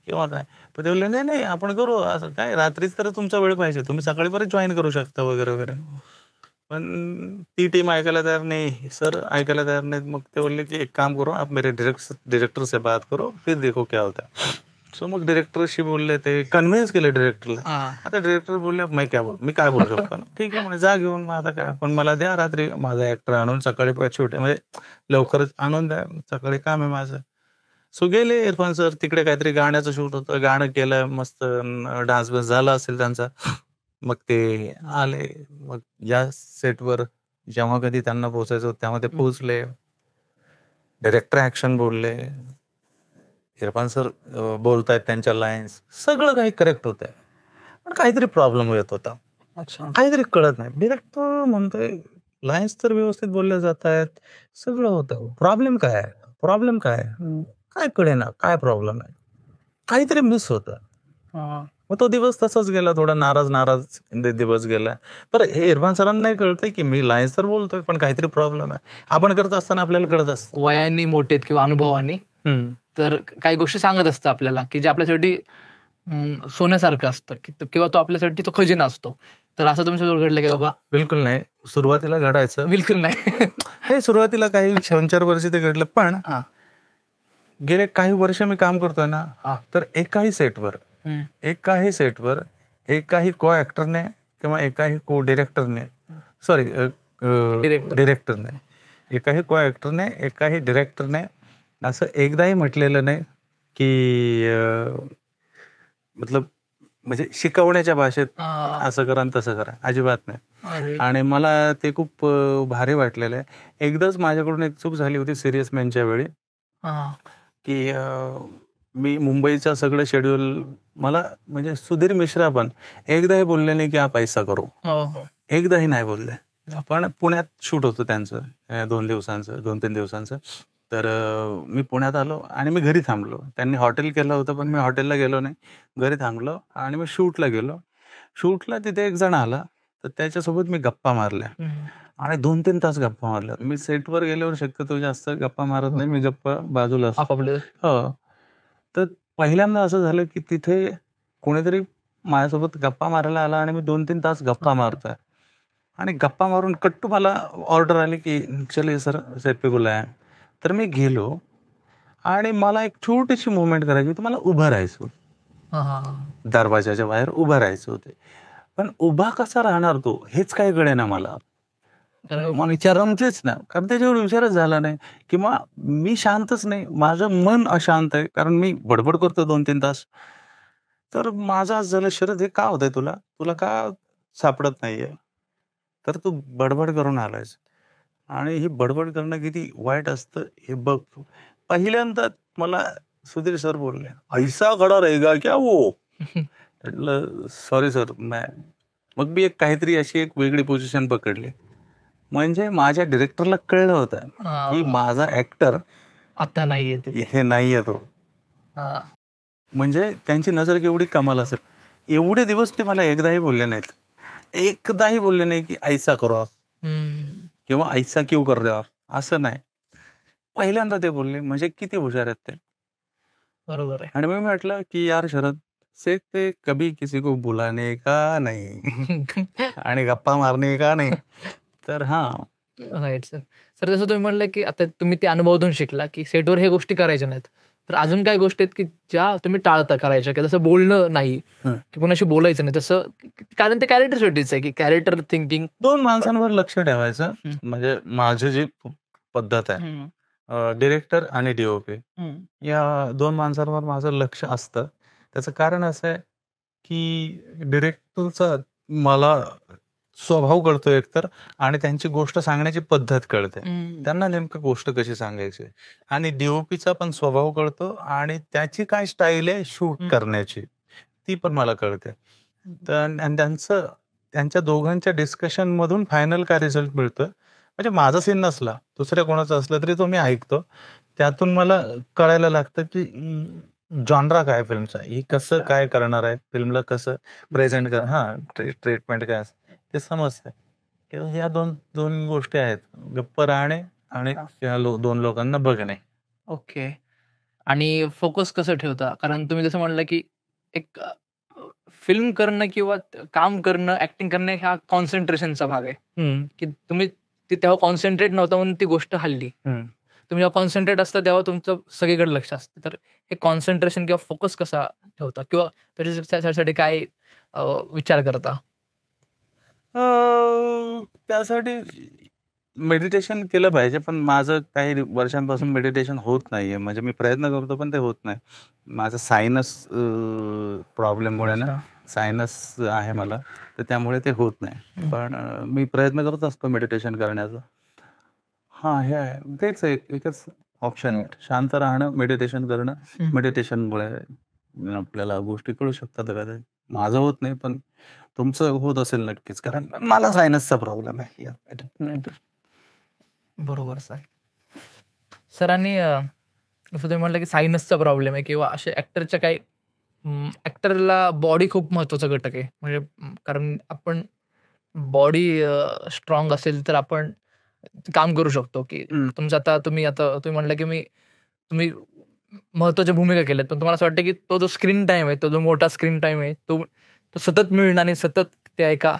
किंवा काय. पण ते बोलले नाही नाही आपण करू, असं काय रात्रीच तर तुमचा वेळ पाहिजे, तुम्ही सकाळी परत जॉईन करू शकता वगैरे वगैरे. पण ती टीम ऐकायला तयार नाही, सर ऐकायला तयार नाहीत. मग ते बोलले की एक काम करो, आप मेरे डायरेक्टर से बात करो, फिर देखो क्या होता है. सो मग डिरेक्टरशी बोलले, ते कन्व्हिन्स केले डिरेक्टरला. आता डिरेक्टर बोलले मी काय बोलू शकतो. ठीक आहे म्हणे, जा घेऊन, मग आता काय, पण मला द्या रात्री माझा ऍक्टर आणून, सकाळी शूट आहे म्हणजे लवकरच आणून द्या, सकाळी काम आहे माझं. सो गेले इरफान सर तिकडे, काहीतरी गाण्याचं शूट होतं, गाणं केलं मस्त, डान्स बिन्स झाला असेल त्यांचा. मग ते आले, मग या सेटवर जेव्हा कधी त्यांना पोहोचायचं होतं तेव्हा ते पोहोचले. डायरेक्टर ऍक्शन बोलले, इरफान सर बोलतायत त्यांच्या लाईन्स, सगळं काही करेक्ट होतंय, पण काहीतरी प्रॉब्लेम येत होता. काहीतरी कळत नाही. डिरेक्टर म्हणतोय लाईन्स तर व्यवस्थित बोलल्या जात आहेत, सगळं होतं, प्रॉब्लेम काय आहे, प्रॉब्लेम काय काय कळेना, काय प्रॉब्लेम आहे, काहीतरी मिस होतं. मग तो दिवस तसाच गेला, थोडा नाराज दिवस गेला. बरं हे इरफान सरांना नाही कळतंय की मी लाईन्स तर बोलतोय पण काहीतरी प्रॉब्लेम आहे. आपण करत असताना आपल्याला कळत असतं, वयाने मोठेत किंवा अनुभवाने, तर काही गोष्टी सांगत असतं आपल्याला की जे आपल्यासाठी सोन्यासारखं असतं, किंवा तो आपल्यासाठी तो खजिना असतो. तर असं तुमच्यासोबत घडलं की बाबा बिलकुल नाही. सुरुवातीला घडायचं. बिलकुल नाही. हे सुरुवातीला काही 3-4 वर्ष ते घडलं. पण हा. गेले काही वर्ष मी काम करतोय ना, हा. तर एकाही सेटवर एकाही को ऍक्टरने किंवा एकाही को डिरेक्टरने सॉरी Director. डिरेक्टरने एकाही को ऍक्टरने एकाही डिरेक्टरने असं एकदाही म्हटलेलं नाही की मतलब म्हणजे शिकवण्याच्या भाषेत असं करा आणि तसं करा, अजिबात नाही. अरे. आणि मला ते खूप भारी वाटलेलं आहे. एकदाच माझ्याकडून एक चूक झाली होती सिरियस मॅनच्या वेळी, हा. की मी मुंबईचं सगळं शेड्यूल मला म्हणजे सुधीर मिश्रा पण एकदाही बोलले नाही की आप ऐसा करो, हो. एकदाही नाही बोलले. पण पुण्यात शूट होतं त्यांचं 2-3 दिवसांचं. तर मी पुण्यात आलो आणि मी घरी थांबलो. त्यांनी हॉटेल केलं होतं पण मी हॉटेलला गेलो नाही, घरी थांबलो आणि मी शूटला गेलो. शूटला तिथे एक जण आला, तर त्याच्यासोबत मी गप्पा मारल्या आणि 2-3 तास गप्पा मारल्या. मी सेटवर गेल्यावर शक्यतो जास्त गप्पा मारत नाही, मी गप्पा बाजूला असतो. आपापले. हो. तर पहिल्यांदा असं झालं की तिथे कोणीतरी माझ्यासोबत गप्पा मारायला आला आणि मी 2-3 तास गप्पा मारतोय आणि गप्पा मारून कट्टू मला ऑर्डर आली की चलिए सर सेट पे बुलाया. तर मी गेलो आणि मला एक छोटीशी मुवमेंट करायची होती. मला उभं राहायचं होतं. दरवाजाच्या बाहेर उभं राहायचं होते. पण उभा कसा राहणार तो हेच काय कळेना मला. मग विचारांचेच ना, कारण त्याच्यावर विचारच झाला नाही किंवा मी शांतच नाही, माझं मन अशांत आहे कारण मी बडबड करतो 2-3 तास. तर माझं आज झालं, शरद हे का होतंय तुला? तुला का सापडत नाहीये? तर तू बडबड करून आलायस आणि ही बडबड करणं किती वाईट असतं हे बघ. पहिल्यांदा मला सुधीर सर बोलले, ऐसा खडा रहेगा क्या वो? म्हटलं सॉरी सर मग मी एक काहीतरी अशी एक वेगळी पोझिशन पकडली. म्हणजे माझ्या डिरेक्टरला कळलं होतं की माझा ऍक्टर आता नाहीये हे नाहीये तो. म्हणजे त्यांची नजर केवढी कमाल असेल. एवढे दिवस ते मला एकदाही बोलले नाहीत. एकदाही बोलले नाही की ऐसा करो आप किंवा ऐसा क्यों कर रहे हो आप, असं नाही. पहिल्यांदा ते बोलले, म्हणजे किती हुशार आहेत ते. बरोबर आहे. आणि मी म्हटलं की यार शरद, सेट पे कभी किसी को बुलाने का नहीं आणि गप्पा मारने का नहीं. तर हा राईट सर. सर जसं तुम्ही म्हणलं की आता तुम्ही ते अनुभवातून शिकला की सेटवर हे गोष्टी करायच्या नाहीत. तर अजून काय गोष्टी आहेत की ज्या तुम्ही टाळता करायच्या, की जसं बोलणं नाही की कोणाशी बोलायचं नाही, तसं कारण ते कॅरेक्टरसाठीच आहे की कॅरेक्टर थिंकिंग. 2 माणसांवर लक्ष ठेवायचं. म्हणजे माझी जी पद्धत आहे, डिरेक्टर आणि डीओपी या 2 माणसांवर माझं लक्ष असतं. त्याचं कारण असं आहे की डिरेक्टरचा मला स्वभाव कळतो एकतर आणि त्यांची गोष्ट सांगण्याची पद्धत कळते. त्यांना नेमकं गोष्ट कशी सांगायची आणि डीओपीचा पण स्वभाव कळतो आणि त्याची काय स्टाईल आहे शूट करण्याची ती पण मला कळते. तर आणि त्यांच्या दोघांच्या डिस्कशन मधून फायनल काय रिझल्ट मिळतोय. म्हणजे माझा सीन नसला, दुसऱ्या कोणाचा असला तरी तो मी ऐकतो. त्यातून मला कळायला लागतं की जॉनरा काय फिल्मचा, ही कसं काय करणार आहे, फिल्मला कसं प्रेझेंट ट्रीटमेंट काय असतं ते समजतंय. किंवा ह्या दोन गोष्टी आहेत, गप्प राहणे आणि त्या 2 लोकांना बघणे. ओके. आणि फोकस कसं ठेवता? कारण तुम्ही जसं म्हणलं की एक फिल्म करणं किंवा काम करणं, ऍक्टिंग करणं हा कॉन्सन्ट्रेशनचा भाग आहे. की तुम्ही तेव्हा कॉन्सन्ट्रेट नव्हता म्हणून ती गोष्ट हल्ली. तुम्ही जेव्हा कॉन्सन्ट्रेट असता तेव्हा तुमचं सगळीकडे लक्ष असतं. तर हे कॉन्सन्ट्रेशन किंवा फोकस कसा ठेवता किंवा त्याच्यासाठी काय विचार करता? त्यासाठी मेडिटेशन केलं पाहिजे, पण माझं काही वर्षांपासून मेडिटेशन होत नाहीये. म्हणजे मी प्रयत्न करतो पण ते होत नाही. माझं सायनस प्रॉब्लेममुळे ना, सायनस आहे मला, तर त्यामुळे ते होत नाही. पण मी प्रयत्न करत असतो मेडिटेशन करण्याचा. हे आहे. तेच एकच ऑप्शन आहे. शांत राहणं, मेडिटेशन करणं. मेडिटेशनमुळे आपल्याला गोष्टी कळू शकतात कदाचित. माझं होत नाही, पण तुमचं होत असेल नक्कीच, कारण मला सायनसचा प्रॉब्लेम आहे. बरोबर सर. सर आणि जसं तुम्ही म्हटलं की सायनसचा प्रॉब्लेम आहे किंवा असे ऍक्टरच्या काही ऍक्टरला बॉडी खूप महत्वाचा घटक आहे. म्हणजे कारण आपण बॉडी स्ट्रॉंग असेल तर आपण काम करू शकतो की तुमचं आता तुम्ही म्हणलं की तुम्ही महत्वाच्या भूमिका केल्यात, पण तुम्हाला असं वाटतं की तो जो स्क्रीन टाइम आहे, तो जो मोठा स्क्रीन टाइम आहे, तो सतत मिळणं आणि सतत त्या एका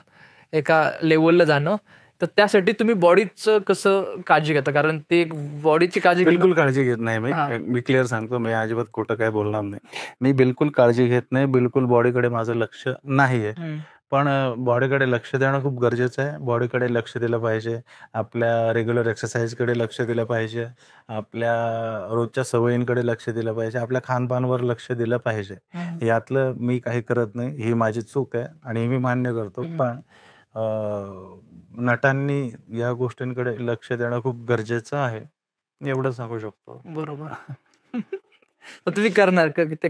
एका लेवलला जाणं. तर त्यासाठी तुम्ही बॉडीचं कसं काळजी घेता? कारण ते एक बॉडीची काळजी घेणं. बिलकुल काळजी घेत नाही मी. हां. मी क्लिअर सांगतो, मी अजिबात खोटं काय बोलणार नाही. मी बिलकुल काळजी घेत नाही. बिलकुल बॉडीकडे माझं लक्ष नाहीये. पण बॉडीकडे लक्ष देणं खूप गरजेचं आहे. बॉडीकडे लक्ष दिलं पाहिजे. आपल्या रेग्युलर एक्सरसाइजकडे लक्ष दिलं पाहिजे. आपल्या रोजच्या सवयींकडे लक्ष दिलं पाहिजे. आपल्या खानपानवर लक्ष दिलं पाहिजे. यातलं मी काही करत नाही. ही माझी चूक आहे आणि मी मान्य करतो. पण नटांनी या गोष्टींकडे लक्ष देणं खूप गरजेचं आहे. एवढं सांगू शकतो. बरोबर. मग तुम्ही करणार का की ते?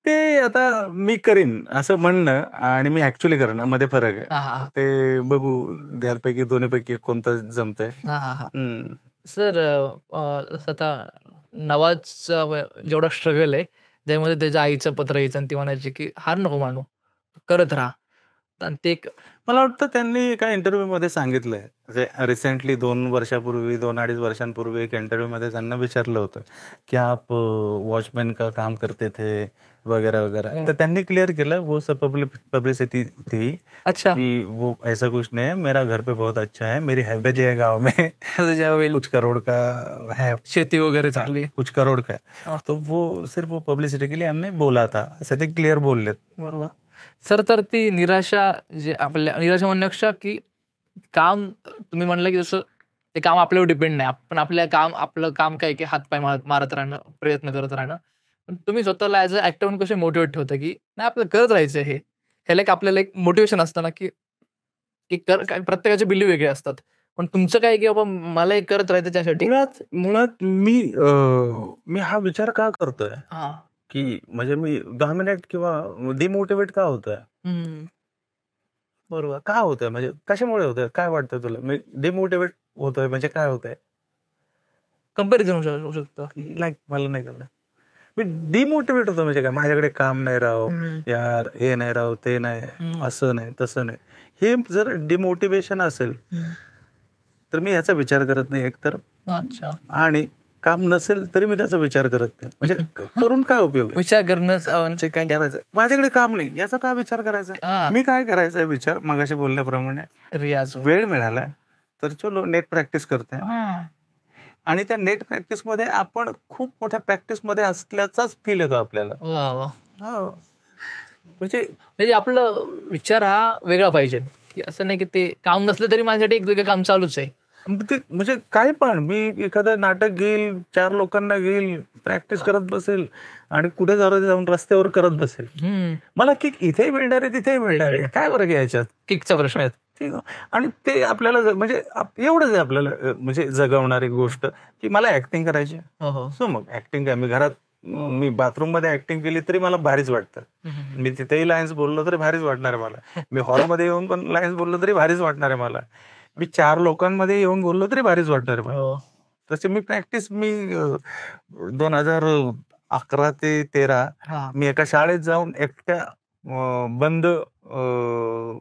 ते आता मी करीन असं म्हणणं आणि मी ऍक्च्युअली करणं मध्ये फरक आहे. हां, हां. ते बघू त्यापैकी दोन्हीपैकी कोणतं जमतंय. हां, हां, हां. सर जसं आता नवाजचा जेवढा स्ट्रगल आहे, त्यामध्ये त्याच्या आईचं पत्र यायचं आणि ती म्हणायची की हार नको मानू, करत राहा. आणि ते एक मला वाटतं त्यांनी एका इंटरव्ह्यूमध्ये सांगितलंय. म्हणजे रिसेंटली 2 वर्षापूर्वी, 2-2.5 वर्षांपूर्वी एक इंटरव्ह्यूमध्ये त्यांना विचारलं होतं, की आप वॉचमैन का काम करते थे वगैरह वगैरह. तर त्यांनी क्लिअर केलं, वो सब पब्लिसिटी थी अच्छा. कि वो ऐसा कुछ नहीं है, मेरा घर पे बहुत अच्छा है, मेरी हैबिट है गाँव में ज्यावेळी कुछ करोड़ का है, शेती वगैरे चांगली. कुछ करोड़ का है. हां. तो वो सिर्फ वो पब्लिसिटी के लिए हमने बोला था, असं ते क्लिअर बोललेत. बरोबर. सर तर ती निराशा जे आपल्या निराशा म्हणण्यापेक्षा की काम तुम्ही म्हणलं की जसं ते काम आपल्यावर डिपेंड नाही. आपण आपलं काम काय की हातपाय मारत राहणं, प्रयत्न करत राहणं. पण तुम्ही स्वतःला ॲज अ ॲक्टर म्हणून कसे मोटिव्हेट ठेवता की नाही आपल्याला करत राहायचं हे. ह्याला एक आपल्याला एक मोटिव्हेशन असतं ना की की काय प्रत्येकाचे बिलीव वेगळे असतात. पण तुमचं काय की बाबा मला हे करत राहायचं त्यासाठी. मुळात मी हा विचार का करतोय, हां. की म्हणजे मी डॉमिनेट किंवा डिमोटिवेट का होतोय? बरोबर. का होतोय म्हणजे कशामुळे होतोय? काय वाटतंय तुला? मी डिमोटिवेट होतोय म्हणजे काय होतंय? कंपॅरिझन होऊ शकतं. नाही, मला नाही कळलं. मी डिमोटिवेट होतो म्हणजे काय? माझ्याकडे काम नाही राव, यार हे नाही राव, ते नाही, असं नाही, तसं नाही. हे जर डिमोटिवेशन असेल तर मी याचा विचार करत नाही एकतर. अच्छा. आणि काम नसेल तरी मी त्याचा विचार करत नाही. म्हणजे करून काय उपयोग आहे? विचार करणं म्हणजे काय? करायचं माझ्याकडे काम नाही याचा काय विचार करायचा? मी काय करायचा विचार मगाशी बोलल्याप्रमाणे रियाज. वेळ मिळाला तर चलो नेट प्रॅक्टिस करते आणि त्या नेट प्रॅक्टिस मध्ये आपण खूप मोठ्या प्रॅक्टिस मध्ये असल्याचाच फील येतो आपल्याला. हो. म्हणजे आपलं विचार हा वेगळा पाहिजे की असं नाही की ते काम नसलं तरी माझ्यासाठी एक वेगळं काम चालूच आहे. म्हणजे काय पण मी एखादं नाटक घेईल, 4 लोकांना घेईल, प्रॅक्टिस करत बसेल आणि कुठे जाऊन रस्त्यावर करत बसेल. मला किक इथेही मिळणार आहे तिथेही मिळणार आहे. काय फरक आहे याच्यात? किकचा प्रश्न आहे. ठीक आहे. आणि ते आपल्याला म्हणजे एवढंच आहे आपल्याला म्हणजे जगवणारी गोष्ट की मला ऍक्टिंग करायची. सो मग ऍक्टिंग काय, मी घरात मी बाथरूम मध्ये ऍक्टिंग केली तरी मला भारीच वाटतं. मी तिथेही लाईन्स बोललो तरी भारीच वाटणार आहे मला. मी हॉलमध्ये येऊन पण लाईन्स बोललो तरी भारीच वाटणार आहे मला. मी 4 लोकांमध्ये येऊन बोललो तरी भारीच वाटणार आहे मला. तसे मी प्रॅक्टिस 2011 ते 13 मी एका शाळेत जाऊन एकट्या बंद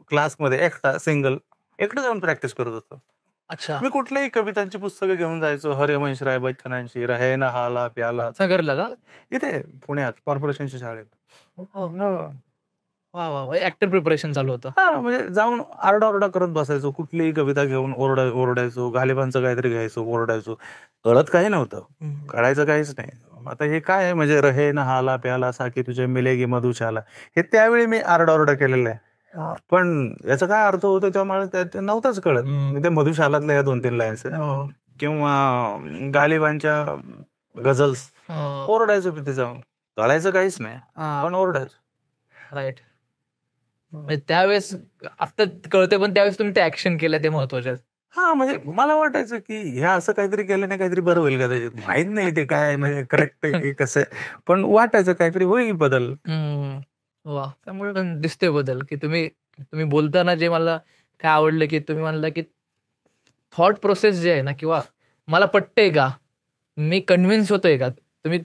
क्लासमध्ये एकटं जाऊन प्रॅक्टिस करत होतो. अच्छा. मी कुठल्याही कवितांची पुस्तकं घेऊन जायचो, हरिवंशराय बच्चनांची, रहे ना हाला प्याला, सागरला का? इथे पुण्यात कॉर्पोरेशनच्या शाळेत. वा ऍक्टर प्रिपरेशन चालू होतं. हा म्हणजे जाऊन आरडाओरडा करत बसायचो, कुठलीही कविता घेऊन ओरडायचो, गालिबांचं काहीतरी घ्यायचो, ओरडायचो. कळत काही नव्हतं, कळायचं काहीच नाही. आता हे काय आहे म्हणजे रहे ना हाला प्याला साकी तुझे मिलेगी मधुशाला, हे त्यावेळी मी आरडाओरडा केलेला आहे. पण याचा काय अर्थ होतो तेव्हा मला ते नव्हतंच कळत. ते मधुशालातल्या या 2-3 लाईन्स किंवा गालिबांच्या गझल्स ओरडायचो तिथे जाऊन. कळायचं काहीच नाही पण ओरडायचो. राईट. त्यावेळेस आता कळते पण त्यावेळेस तुम्ही ते ऍक्शन केलं ते महत्वाचे. हा म्हणजे मला वाटायचं की हे असं काहीतरी केल्याने काहीतरी बरं होईल का, त्याच्यात माहित नाही ते काय म्हणजे करेक्ट आहे कसं, पण वाटायचं काहीतरी होईल बदल. वा. त्यामुळे पण दिसते बदल की तुम्ही बोलताना जे मला काय आवडलं की तुम्ही म्हणला की थॉट प्रोसेस जे आहे ना किंवा मला पटतंय का, मी कन्व्हिन्स होतोय का. तुम्ही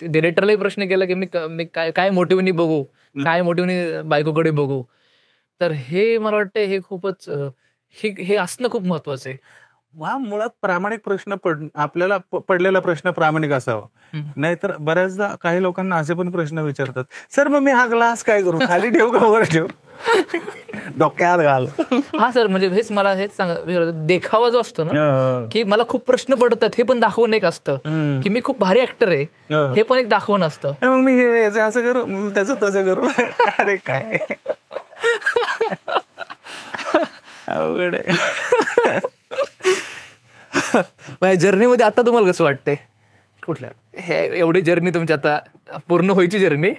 डिरेक्टरलाही प्रश्न केला की मी काय मोटिव्हनी बघू, काय मोटिव्हनी बायकोकडे बघू. तर हे मला वाटतं हे खूपच हे असणं खूप महत्वाचं आहे. हा मुळात प्रामाणिक प्रश्न आपल्याला पडलेला प्रश्न प्रामाणिक असावा. नाहीतर बऱ्याचदा काही लोकांना असे पण प्रश्न विचारतात, सर मग मी हा ग्लास काय करू, खाली ठेवू का वर ठेवू, डोक्यात घाल. हा सर, म्हणजे हेच सांगा, देखावा जो असतो ना, की मला खूप प्रश्न पडतात हे पण दाखवून एक असतं, की मी खूप भारी ऍक्टर आहे हे पण एक दाखवून असतं. मग मी याचं असं करू, त्याचं तसं करू. अरे काय अवघड आहे. जर्नीमध्ये आता तुम्हाला कसं वाटतंय? कुठल्या हे एवढी जर्नी तुमची आता पूर्ण व्हायची जर्नी,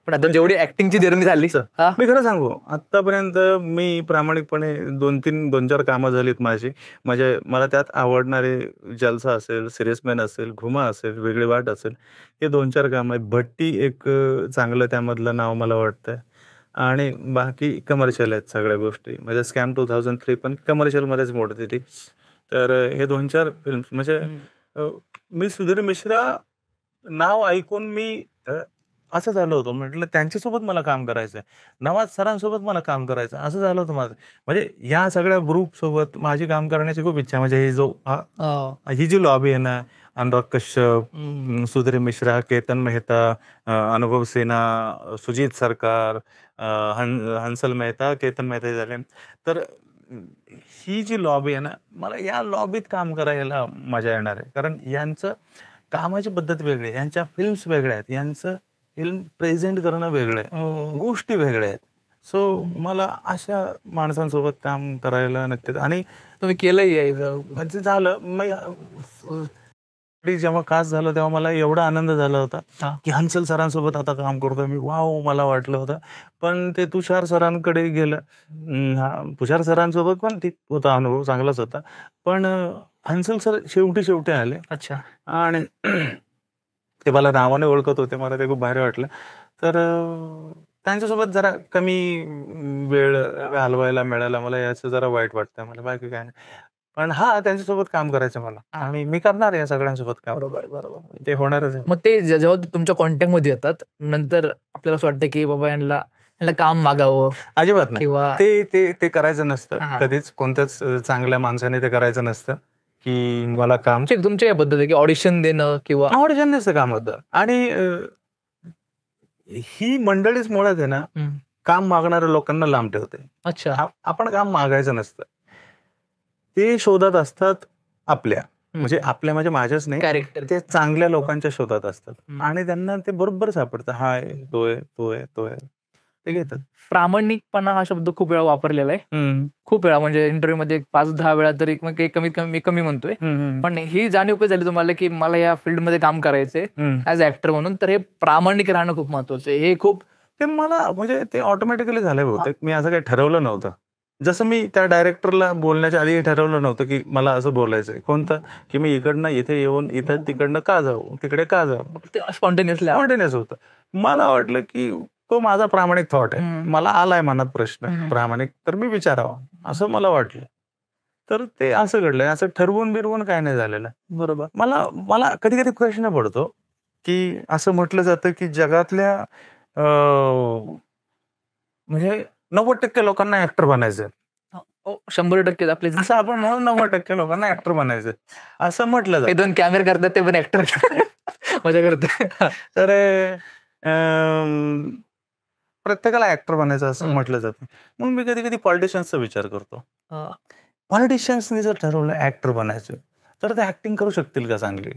पण आता जेवढी ऍक्टिंगची जर्नी झाली, मी खरं सांगू, आतापर्यंत मी प्रामाणिकपणे 2-4 कामं झालीत माझी. मला त्यात आवडणारे जलसा असेल, सिरियसमॅन असेल, घुमा असेल, वेगळी वाट असेल, हे 2-4 कामं आहेत. भट्टी एक चांगलं त्यामधलं नाव मला वाटतंय. आणि बाकी कमर्शियल आहेत सगळ्या गोष्टी. म्हणजे स्कॅम 2003 पण कमर्शियलमध्येच मोडते ती. तर हे 2-4 फिल्म्स म्हणजे मी सुधीर मिश्रा नाव ऐकून मी असं झालं होतं, म्हटलं त्यांच्यासोबत मला काम करायचं आहे, नवाज सरांसोबत मला काम करायचं असं झालं होतं माझं. म्हणजे या सगळ्या ग्रुप सोबत माझी काम करण्याची खूप इच्छा. म्हणजे ही जी लॉबी आहे ना, अनुराग कश्यप, सुधीर मिश्रा, केतन मेहता, अनुभव सिन्हा, सुजीत सरकार, हंसल मेहता, केतन मेहता झाले. तर ही जी लॉबी आहे ना, मला या लॉबीत काम करायला मजा येणार आहे. कारण यांचं कामाची पद्धत वेगळी आहे, यांच्या फिल्म्स वेगळ्या आहेत, यांचं फिल्म प्रेझेंट करणं वेगळं आहे, गोष्टी वेगळ्या आहेत. सो मला अशा माणसांसोबत काम करायला नक्कीच. आणि तुम्ही केलंय म्हणजे झालं जेव्हा कास्ट झालं तेव्हा मला एवढा आनंद झाला होता की हंसल सरांसोबत आता काम करतोय मी, वाव मला वाटलं होतं. पण ते तुषार सरांकडे गेलं, तुषार सरांसोबत पण ते होता, अनुभव चांगलाच होता. पण हंसल सर शेवटी आले. अच्छा. आणि ते मला नावाने ओळखत होते, मला ते खूप भारी वाटलं. तर त्यांच्यासोबत जरा कमी वेळ घालवायला मिळाला मला, याचं जरा वाईट वाटतं मला, बाकी काय नाही. पण त्यांच्यासोबत काम करायचं मला, आणि मी करणार या सगळ्यांसोबत काम. बरोबर, ते होणारच आहे. मग ते जेव्हा तुमच्या कॉन्टॅक्ट मध्ये येतात, नंतर आपल्याला असं वाटतं की बाबा यांना काम मागावं? अजिबात नाही. किंवा ते करायचं नसतं कधीच. कोणत्याच चांगल्या माणसाने ते करायचं नसतं की मला काम. तुमच्या या पद्धती की ऑडिशन देणं किंवा ऑडिशन नसतं काम होतं. आणि ही मंडळीच मुळात आहे ना, काम मागणाऱ्या लोकांना लांब ठेवते. अच्छा. आपण काम मागायचं नसतं, ते शोधात असतात आपल्या, म्हणजे माझ्याच नाही, कॅरेक्टर ते चांगल्या लोकांच्या शोधात असतात. आणि त्यांना ते बरोबर सापडतं, हाय तो आहे ते घेतात. प्रामाणिकपणा हा शब्द खूप वेळा वापरलेला आहे, खूप वेळा, म्हणजे इंटरव्ह्यू मध्ये 5-10 वेळा तरी कमी म्हणतोय. पण ही जाणीव कशी झाली तुम्हाला की मला या फील्डमध्ये काम करायचंय ऍज ऍक्टर म्हणून? तर हे प्रामाणिक राहणं खूप महत्वाचं आहे. हे खूप ते मला म्हणजे ते ऑटोमॅटिकली झालंय बहुतेक. मी असं काही ठरवलं नव्हतं. जसं मी त्या डायरेक्टरला बोलण्याच्या आधी ठरवलं नव्हतं की मला असं बोलायचंय. कोणतं की मी इकडनं इथे येऊन इथं तिकडनं का जाऊ, तिकडे का जाऊ, स्पॉन्टेनियस होतं. मला वाटलं की तो माझा प्रामाणिक थॉट आहे, मला आलाय मनात प्रश्न प्रामाणिक, तर मी विचारावा असं मला वाटलं. तर ते असं घडलंय. असं ठरवून बिरवून काय नाही झालेलं. बरोबर. मला कधी कधी प्रश्न पडतो की असं म्हटलं जातं की जगातल्या म्हणजे 90% लोकांना ऍक्टर बनायचं, 100% आपले असं आपण म्हणून 90% लोकांना ऍक्टर बनायचं असं म्हटलं जातं. 2 कॅमेरे करतात ते पण ऍक्टर मजा करतात. तर प्रत्येकाला ऍक्टर बनायचं असं म्हटलं जातं. मग मी कधी कधी पॉलिटिशियन्सचा विचार करतो. पॉलिटिशियन्सनी जर ठरवलं ऍक्टर बनायचं, तर ते ऍक्टिंग करू शकतील का चांगली?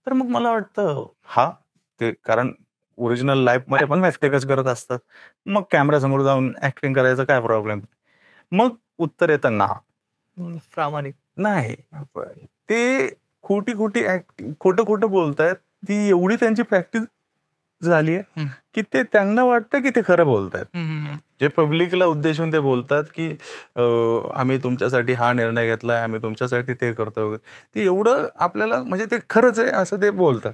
तर मग मला वाटतं ते, कारण ओरिजिनल लाईफ मध्ये पण ऍक्टिंगच करत असतात, मग कॅमेरा समोर जाऊन ऍक्टिंग करायचं काय प्रॉब्लेम? मग उत्तर येतं ना, प्रामाणिक नाही. ते खोटं बोलतायत. ती एवढी त्यांची प्रॅक्टिस झाली आहे की ते त्यांना वाटतं की ते खरं बोलतायत. जे पब्लिकला उद्देशून ते बोलतात की आम्ही तुमच्यासाठी हा निर्णय घेतलाय, आम्ही तुमच्यासाठी ते करतो, ते एवढं आपल्याला म्हणजे ते खरंच आहे असं ते बोलतात,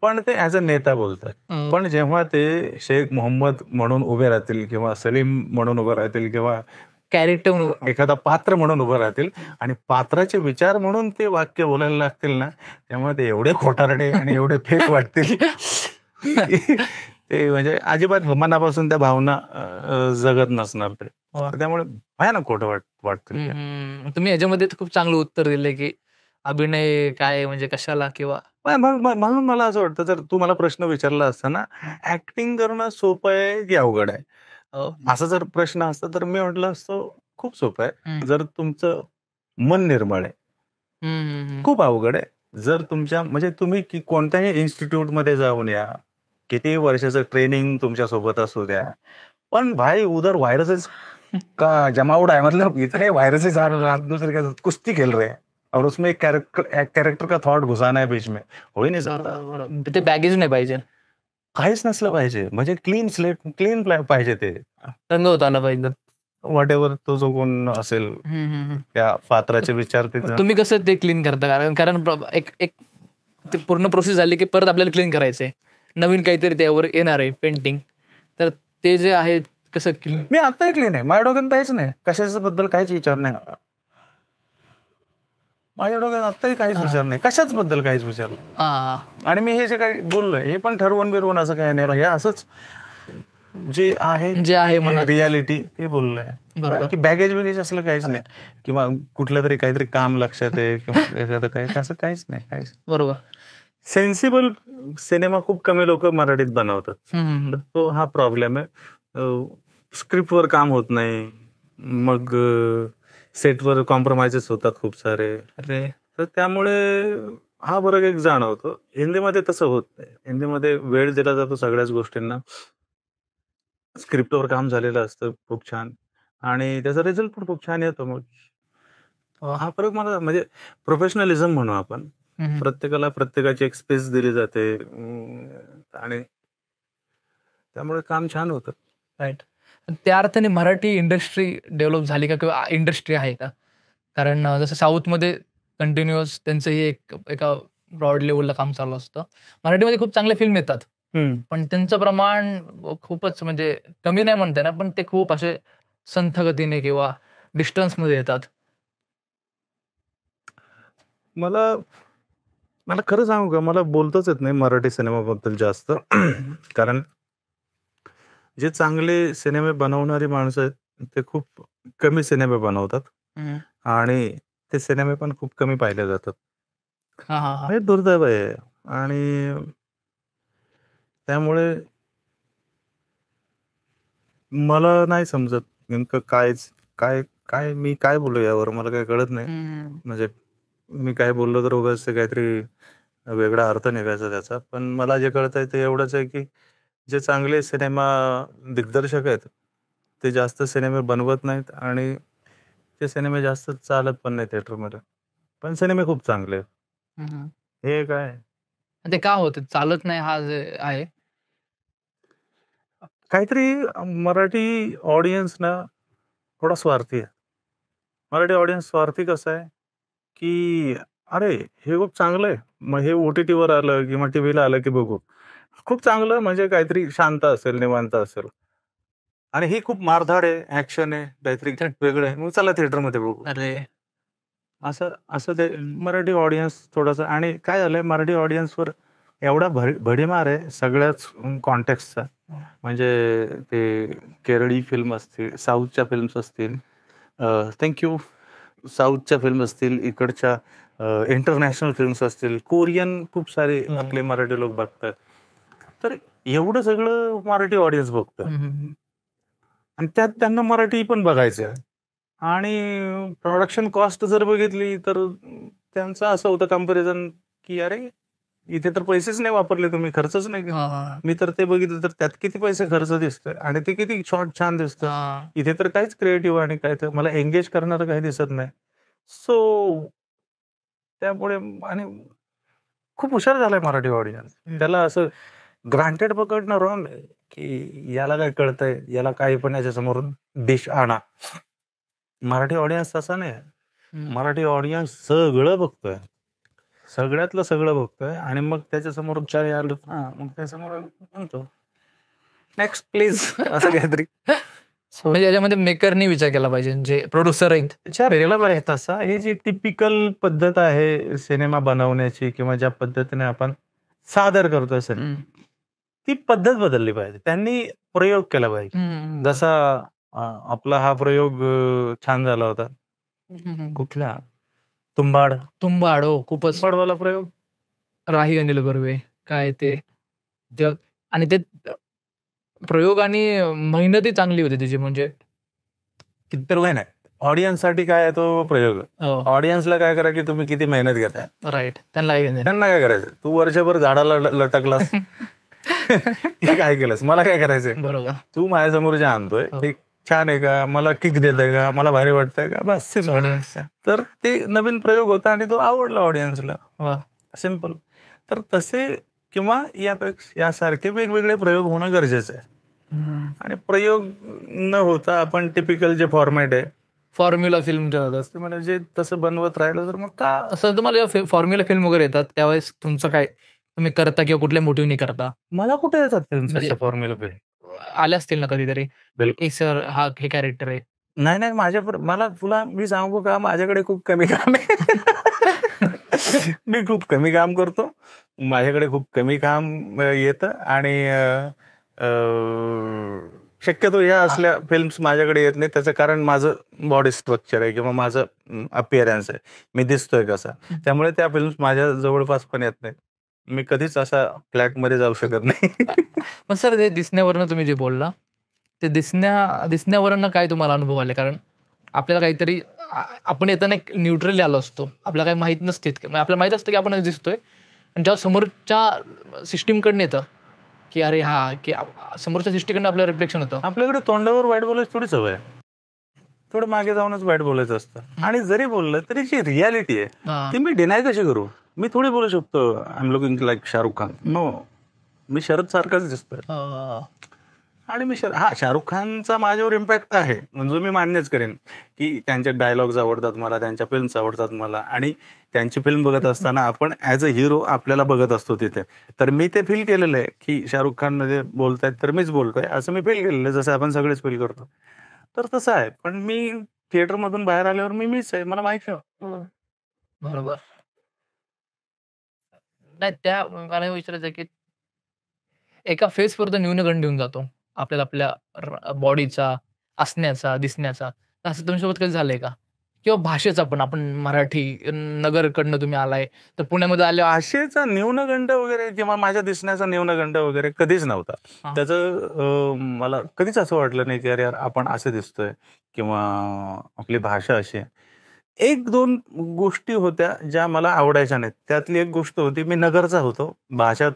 पण ते ऍज अ नेता बोलतात. पण जेव्हा ते शेख मोहम्मद म्हणून उभे राहतील किंवा सलीम म्हणून उभे राहतील किंवा कॅरेक्टर एखादा पात्र म्हणून उभं राहतील आणि पात्राचे विचार म्हणून ते वाक्य बोलायला लागतील ना, त्यामुळे ते एवढे खोटारडे आणि एवढे फेक वाटतील ते म्हणजे अजिबात मनापासून त्या भावना जगत नसणार ते. वा. तर त्यामुळे भयानक खोटं वाटतं ते. तुम्ही याच्यामध्ये तर खूप चांगलं उत्तर दिले की अभिनय काय म्हणजे कशाला किंवा म्हणून मला असं वाटतं, जर तू मला प्रश्न विचारला असता ना, ऍक्टिंग करणं सोपं आहे की अवघड आहे, असा जर प्रश्न असता तर मी म्हटलं असतं खूप सोपं आहे जर तुमचं मन निर्मळ आहे. खूप अवघड आहे जर तुमच्या म्हणजे तुम्ही कोणत्याही इन्स्टिट्यूट मध्ये जाऊन या, किती वर्षाचं ट्रेनिंग तुमच्या सोबत असू द्या, पण भाई उधर वायरसेस का जमावड़ा है, मतलब इतने वायरसेस आ रहे हैं, आप दूसरे के साथ कुश्ती खेल रहे हैं और उसमें एक कैरेक्टर का थॉट घुसाना है बीच में, हो ही नाही सकता. ते बॅगेज नाही पाहिजे, काहीच नसलं पाहिजे, म्हणजे क्लीन स्लेट, क्लीन पाहिजे ते. रंग होत आला पाहिजे. व्हॉट एव्हर तो जो कोण असेल त्या पात्राचे विचार तुम्ही कसं ते क्लीन करता? कारण एक एक ते पूर्ण प्रोसेस झाली की परत आपल्याला क्लीन करायचंय, नवीन काहीतरी त्यावर येणार आहे पेंटिंग, तर ते जे आहे कसं क्लीन? मी आत्ताही क्लीन आहे, माझ्या डोक्यात काहीच नाही, कशाच्या बद्दल काहीच विचार नाही, माझ्या डोक्यात आत्ताही काहीच विचार नाही, कशाच बद्दल काहीच विचार नाही. आणि मी हे जे काही बोललोय हे पण ठरवून बिरवून असं काही नाही, हे असंच जे आहे म्हणा रियालिटी ते बोललोय की बॅगेज बिगेज असलं काहीच नाही, किंवा कुठलं तरी काहीतरी काम लक्षात आहे किंवा काही असं काहीच नाही, काहीच. बरोबर. सेन्सिबल सिनेमा खूप कमी लोक मराठीत बनवतात, तो हा प्रॉब्लेम आहे. स्क्रिप्टवर काम होत नाही, मग सेटवर कॉम्प्रोमाइजेस होतात खूप सारे, तर त्यामुळे हा फरक एक जाणवतो. हिंदीमध्ये तसं होत नाही, हिंदीमध्ये वेळ दिला जातो सगळ्याच गोष्टींना, स्क्रिप्टवर काम झालेलं असतं खूप छान आणि त्याचा रिझल्ट पण खूप छान येतो. मग हा फरक मला म्हणजे प्रोफेशनलिझम म्हणू आपण, प्रत्येकाला प्रत्येकाची एक स्पेस दिली जाते आणि त्यामुळे काम छान होतं. राईट. त्या अर्थाने मराठी इंडस्ट्री डेव्हलप झाली का किंवा इंडस्ट्री आहे का? कारण जसं साऊथमध्ये कंटिन्युअस त्यांचंही एका ब्रॉड लेवलला काम चालू असतं. मराठीमध्ये खूप चांगल्या फिल्म येतात, पण त्यांचं प्रमाण खूपच म्हणजे कमी नाही म्हणता ना, पण ते खूप असे संथ गतीने किंवा डिस्टन्समध्ये येतात. मला खरं सांगू का, मला बोलतच येत नाही मराठी सिनेमाबद्दल जास्त, कारण जे चांगले सिनेमे बनवणारी माणसं आहेत ते खूप कमी सिनेमे बनवतात आणि ते सिनेमे पण खूप कमी पाहिले जातात. हे दुर्दैव आहे आणि त्यामुळे मला नाही समजत नेमकं काय काय मी काय बोलू यावर, मला काही कळत नाही. म्हणजे मी काय बोललो तर उगाच काहीतरी वेगळा अर्थ निघायचा त्याचा, पण मला जे कळतंय ते एवढंच आहे की जे चांगले सिनेमा दिग्दर्शक आहेत ते जास्त सिनेमे बनवत नाहीत आणि ते सिनेमे जास्त चालत पण नाही थिएटरमध्ये, पण सिनेमे खूप चांगले आहेत. हे काय ते का होते चालत नाही हा जे आहे? काहीतरी मराठी ऑडियन्स ना थोडा स्वार्थी आहे. मराठी ऑडियन्स स्वार्थी कसं आहे की अरे हे खूप चांगलं आहे, मग हे OTTवर आलं किंवा टीव्हीला आलं की बघू, खूप चांगलं म्हणजे काहीतरी शांत असेल, निवांत असेल, आणि ही खूप मारधाड आहे, ऍक्शन आहे, काहीतरी वेगळं आहे, मग चला थिएटरमध्ये बघू. अरे असं असं ते मराठी ऑडियन्स थोडंसं. आणि काय झालंय, मराठी ऑडियन्सवर एवढा भडीमार आहे सगळ्याच कॉन्टेक्स्टचा, म्हणजे ते केरळी फिल्म असतील, साऊथच्या फिल्म्स असतील, थँक्यू, साऊथच्या फिल्म असतील, इकडच्या इंटरनॅशनल फिल्म्स असतील, कोरियन खूप सारे आपले मराठी लोक बघतात, तर एवढं सगळं मराठी ऑडियन्स बघतं आणि त्यात त्यांना मराठी पण बघायचं आहे. आणि प्रोडक्शन कॉस्ट जर बघितली तर त्यांचं असं होतं कम्पॅरिझन की अरे इथे तर पैसेच नाही वापरले तुम्ही, खर्चच नाही केला. मी तर ते बघितलं तर त्यात किती पैसे खर्च दिसतोय आणि ते किती शॉर्ट छान दिसतं, इथे तर काहीच क्रिएटिव्ह आणि काय तर मला एंगेज करणारं काही दिसत नाही. सो त्यामुळे आणि खूप हुशार झालाय मराठी ऑडियन्स, त्याला असं ग्रांटेड पकडणं रॉंग आहे की याला काय कळतंय, याला काही पण याच्या समोरून डिश आणा. मराठी ऑडियन्स तसा नाही, मराठी ऑडियन्स सगळं बघतोय, सगळ्यातलं सगळं बघतोय आणि मग त्याच्या समोर उपचार आलो मग त्याच्यासमोर म्हणतो नेक्स्ट प्लीज, असं काहीतरी. म्हणजे याच्यामध्ये मेकरनी विचार केला पाहिजे, जे प्रोड्युसर आहेत विचार केला पाहिजे तसा. हे जी टिपिकल पद्धत आहे सिनेमा बनवण्याची किंवा ज्या पद्धतीने आपण सादर करतोय ती पद्धत बदलली पाहिजे. त्यांनी प्रयोग केला पाहिजे. जसा आपला हा प्रयोग छान झाला होता. कुठला? तुंबाड. तुंबाड खूपच तुंबाडवाला प्रयोग. राही अनिल बर्वे काय ते आणि ते प्रयोग आणि मेहनतही चांगली होती त्याची. म्हणजे किती काय नाही, ऑडियन्ससाठी काय आहे तो प्रयोग. ऑडियन्सला काय करा की तुम्ही किती मेहनत घेताय. राईट. त्यांना काय करायचं, तू वर्षभर झाडाला लटकलास काय केलंस, मला काय करायचंय. बरोबर. तू माझ्यासमोर जे आणतोय ते छान आहे का, मला किक देतंय का, मला भारी वाटतंय का, बस. तर ते नवीन प्रयोग होता आणि तो आवडला ऑडियन्सला. सिम्पल. तर तसे किंवा यासारखे वेगवेगळे प्रयोग होणं गरजेचं आहे. आणि प्रयोग न होता आपण टिपिकल जे फॉर्मॅट आहे, फॉर्म्युला फिल्म म्हणजे तसं बनवत राहिलं तर मग का. असं तुम्हाला फॉर्म्युला फिल्म वगैरे येतात त्यावेळेस तुमचं काय तुम्ही करता किंवा कुठल्या मोटिव्हनी करता? मला कुठे येतात फॉर्म्युला फिल्म. आले असतील ना कधीतरी, बिलकुल. सर हा हे कॅरेक्टर आहे. नाही मला तुला मी सांगू का, माझ्याकडे खूप कमी काम आहे. मी खूप कमी काम करतो, माझ्याकडे खूप कमी काम येतं आणि शक्यतो या असल्या फिल्म्स माझ्याकडे येत नाही. त्याचं कारण माझं बॉडी स्ट्रक्चर आहे किंवा माझं अपिअरन्स आहे, मी दिसतोय कसा. त्यामुळे त्या फिल्म्स माझ्या जवळपास पण येत नाही. मी कधीच असा फ्लॅटमध्ये जाऊ शकत नाही. मग सर ते दिसण्यावरनं तुम्ही जे बोलला ते दिसण्यावरनं काय तुम्हाला अनुभव आले? कारण आपल्याला काहीतरी आपण येताना एक न्यूट्रली आलो असतो, आपल्याला काही माहित नसते, आपल्याला माहित असतं की आपण दिसतोय आणि जेव्हा समोरच्या सिस्टीमकडनं येतं की अरे हा की समोरच्या सिस्टीमकडनं आपल्याला रिफ्लेक्शन होतं. आपल्याकडे तोंडावर वाईट बोलायची थोडी सवय आहे, थोडं मागे जाऊनच वाईट बोलायचं असतं. आणि जरी बोललं तरी जी रियालिटी आहे ती मी डिनाय कशी करू. मी थोडी बोलू शकतो I'm looking like Shahrukh Khan. No, मी शरद सारखाच दिसतोय. आणि मी शाहरुख खानचा माझ्यावर इम्पॅक्ट आहे, म्हणजे मी मान्यच करेन की त्यांचे डायलॉग्स आवडतात मला, त्यांच्या फिल्म्स आवडतात मला. आणि त्यांची फिल्म बघत असताना आपण ॲज अ हिरो आपल्याला बघत असतो तिथे. तर मी ते फील केलेलं आहे की शाहरुख खान मध्ये बोलतायत तर मीच बोलतोय, असं मी फील केलेलं आहे, जसं आपण सगळेच फील करतो. तर तसं आहे. पण मी थिएटरमधून बाहेर आल्यावर मीच आहे, मला माहिती आहे. बरोबर. नाही, त्या मला विचारायचं की एका फेसवर तर न्यूनगंड येऊन जातो आपल्याला, आपल्या बॉडीचा, असण्याचा, दिसण्याचा. असं तुमच्यासोबत कधी झालंय का? किंवा भाषेचा पण, आपण मराठी नगरकडनं तुम्ही आलाय तर पुण्यामध्ये आले. भाषेचा न्यूनगंड वगैरे किंवा माझ्या दिसण्याचा न्यूनगंड वगैरे कधीच नव्हता. त्याचं मला कधीच असं वाटलं नाही की अरे यार आपण असं दिसतोय किंवा आपली भाषा अशी आहे. 1-2 गोष्टी होत्या ज्या मला आवडायच्या नाहीत. त्यातली एक गोष्ट होती, मी नगरचा होतो.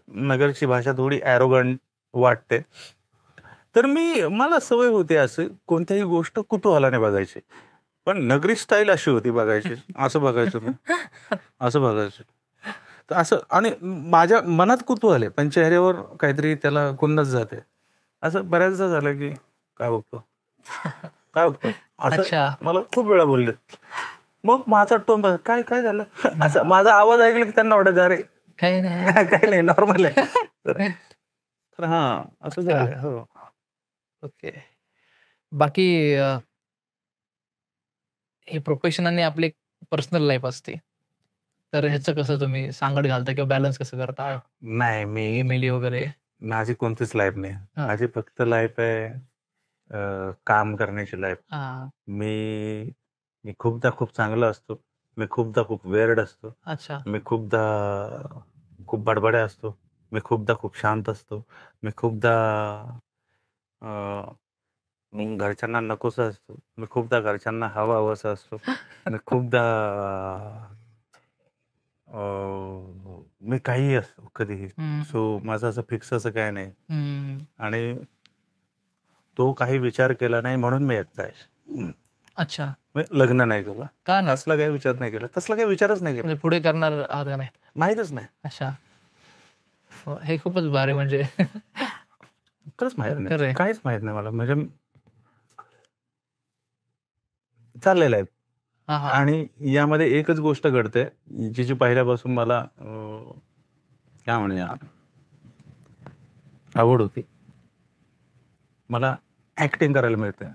नगरची भाषा थोडी ॲरोगंट वाटते. तर मला सवय होती असं कोणत्याही गोष्ट कुतूहलाने बघायची. पण नगरी स्टाईल अशी होती बघायची, असं बघायचो मी, असं बघायचो. तर असं आणि माझ्या मनात कुतूहल आहे, पण चेहऱ्यावर काहीतरी त्याला खुन्नस जाते. असं बऱ्याचदा झालं की काय बघतो, काय बघतो, असं मला खूप वेळा बोलले. मग माझा टोन काय काय झालं, असं माझा आवाज ऐकला की त्यांना वाटत अरे काही नाही नॉर्मल आहे. तर हा असं झालं. हो. ओके. बाकी हे प्रोफेशन आणि आपली पर्सनल लाईफ असते, तर ह्याचं कसं तुम्ही सांगड घालता किंवा बॅलन्स कसं करता? नाही, मी फॅमिली वगैरे. माझी कोणतीच लाईफ नाही. माझी फक्त लाईफ आहे काम करण्याची लाईफ. मी खूपदा खूप चांगला असतो, मी खूपदा खूप वेर्ड असतो, मी खूपदा खूप बडबड्या असतो, मी खूपदा खूप शांत असतो, मी खूपदा घरच्यांना नकोसा असतो, मी खूपदा घरच्यांना हवा हवासा असतो, मी खूपदा मी काहीही असतो कधीही. सो माझं असं फिक्स असं काय नाही. आणि तो काही विचार केला नाही म्हणून मी एकटा आहे. अच्छा. लग्न नाही केलं का, असला काही विचार नाही केला, तसला काही विचारच नाही केला. पुढे करणार आहात का नाही? माहीतच नाही. अच्छा. हे खूपच भारी. म्हणजे खरंच माहित नाही, काहीच माहित नाही मला. म्हणजे चाललेलं आहे. आणि यामध्ये एकच गोष्ट घडते जिची पहिल्यापासून मला काय म्हणूया आवड होती. मला ऍक्टिंग करायला मिळते.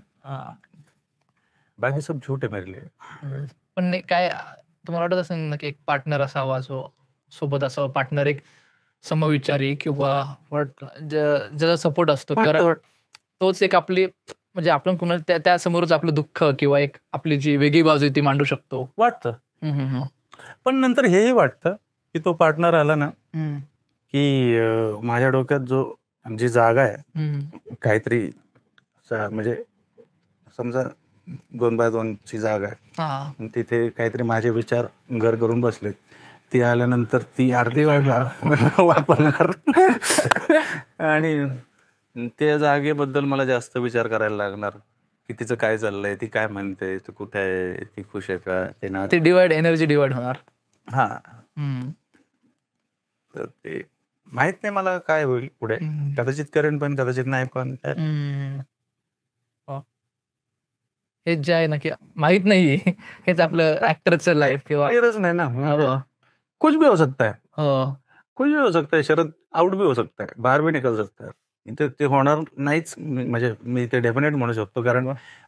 बाकी सब झूठ आहे मेरे लिए. पण काय तुम्हाला वाटत असेल ना की एक पार्टनर असावा, जो सोबत असावा, पार्टनर एक समविचारी किंवा ज्याचा सपोर्ट असतो, कारण वाटतं. तोच एक आपली म्हणजे आपण कुणाला त्यासमोरच आपलं दुःख किंवा एक आपली जी वेगळी बाजू आहे ती मांडू शकतो. पण नंतर हेही वाटतं की तो पार्टनर आला ना हम्म. की माझ्या डोक्यात जी जागा आहे हम्म. काहीतरी म्हणजे समजा 2x2 ची जागा आहे हा. आणि तिथे काहीतरी माझे विचार घर करून बसलेत. ती आल्यानंतर ती अर्धी वापरणार आणि त्या जागेबद्दल मला जास्त विचार करायला लागणार की तिचं काय चाललंय, ती काय म्हणते, ती कुठे आहे, ती खुश आहे का, ते ना ते एनर्जी डिवाइड होणार. हा. तर ते माहित नाही मला काय होईल पुढे. कदाचित करेन पण कदाचित नाही पण. हे जे आहे ना की माहित नाही हेच आपलं ऍक्टरचं लाईफ किंवा क्लियरच नाही ना. कुछ भी हो सकता है, कुछ भी हो सकता है. शरद आउट भी हो सकता है, बाहेर भी निकल सकता है. ते होणार नाहीच म्हणजे मी ते डेफिनेट म्हणू शकतो, कारण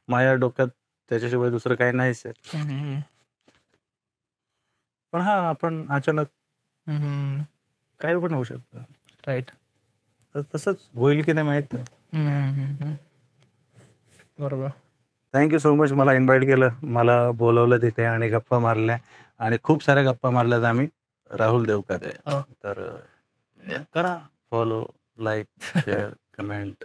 माझ्या डोक्यात त्याच्याशिवाय दुसरं काही नाहीच आहे. पण हा आपण अचानक काही पण होऊ शकतं. राईट. तर तसंच होईल की नाही माहित नाही. बरोबर. थँक्यू सो मच मला इन्व्हाइट केलं, मला बोलवलं तिथे आणि गप्पा मारल्या आणि खूप साऱ्या गप्पा मारल्यात आम्ही. राहुल देवकाते. तर करा फॉलो, लाईक, शेअर, कमेंट.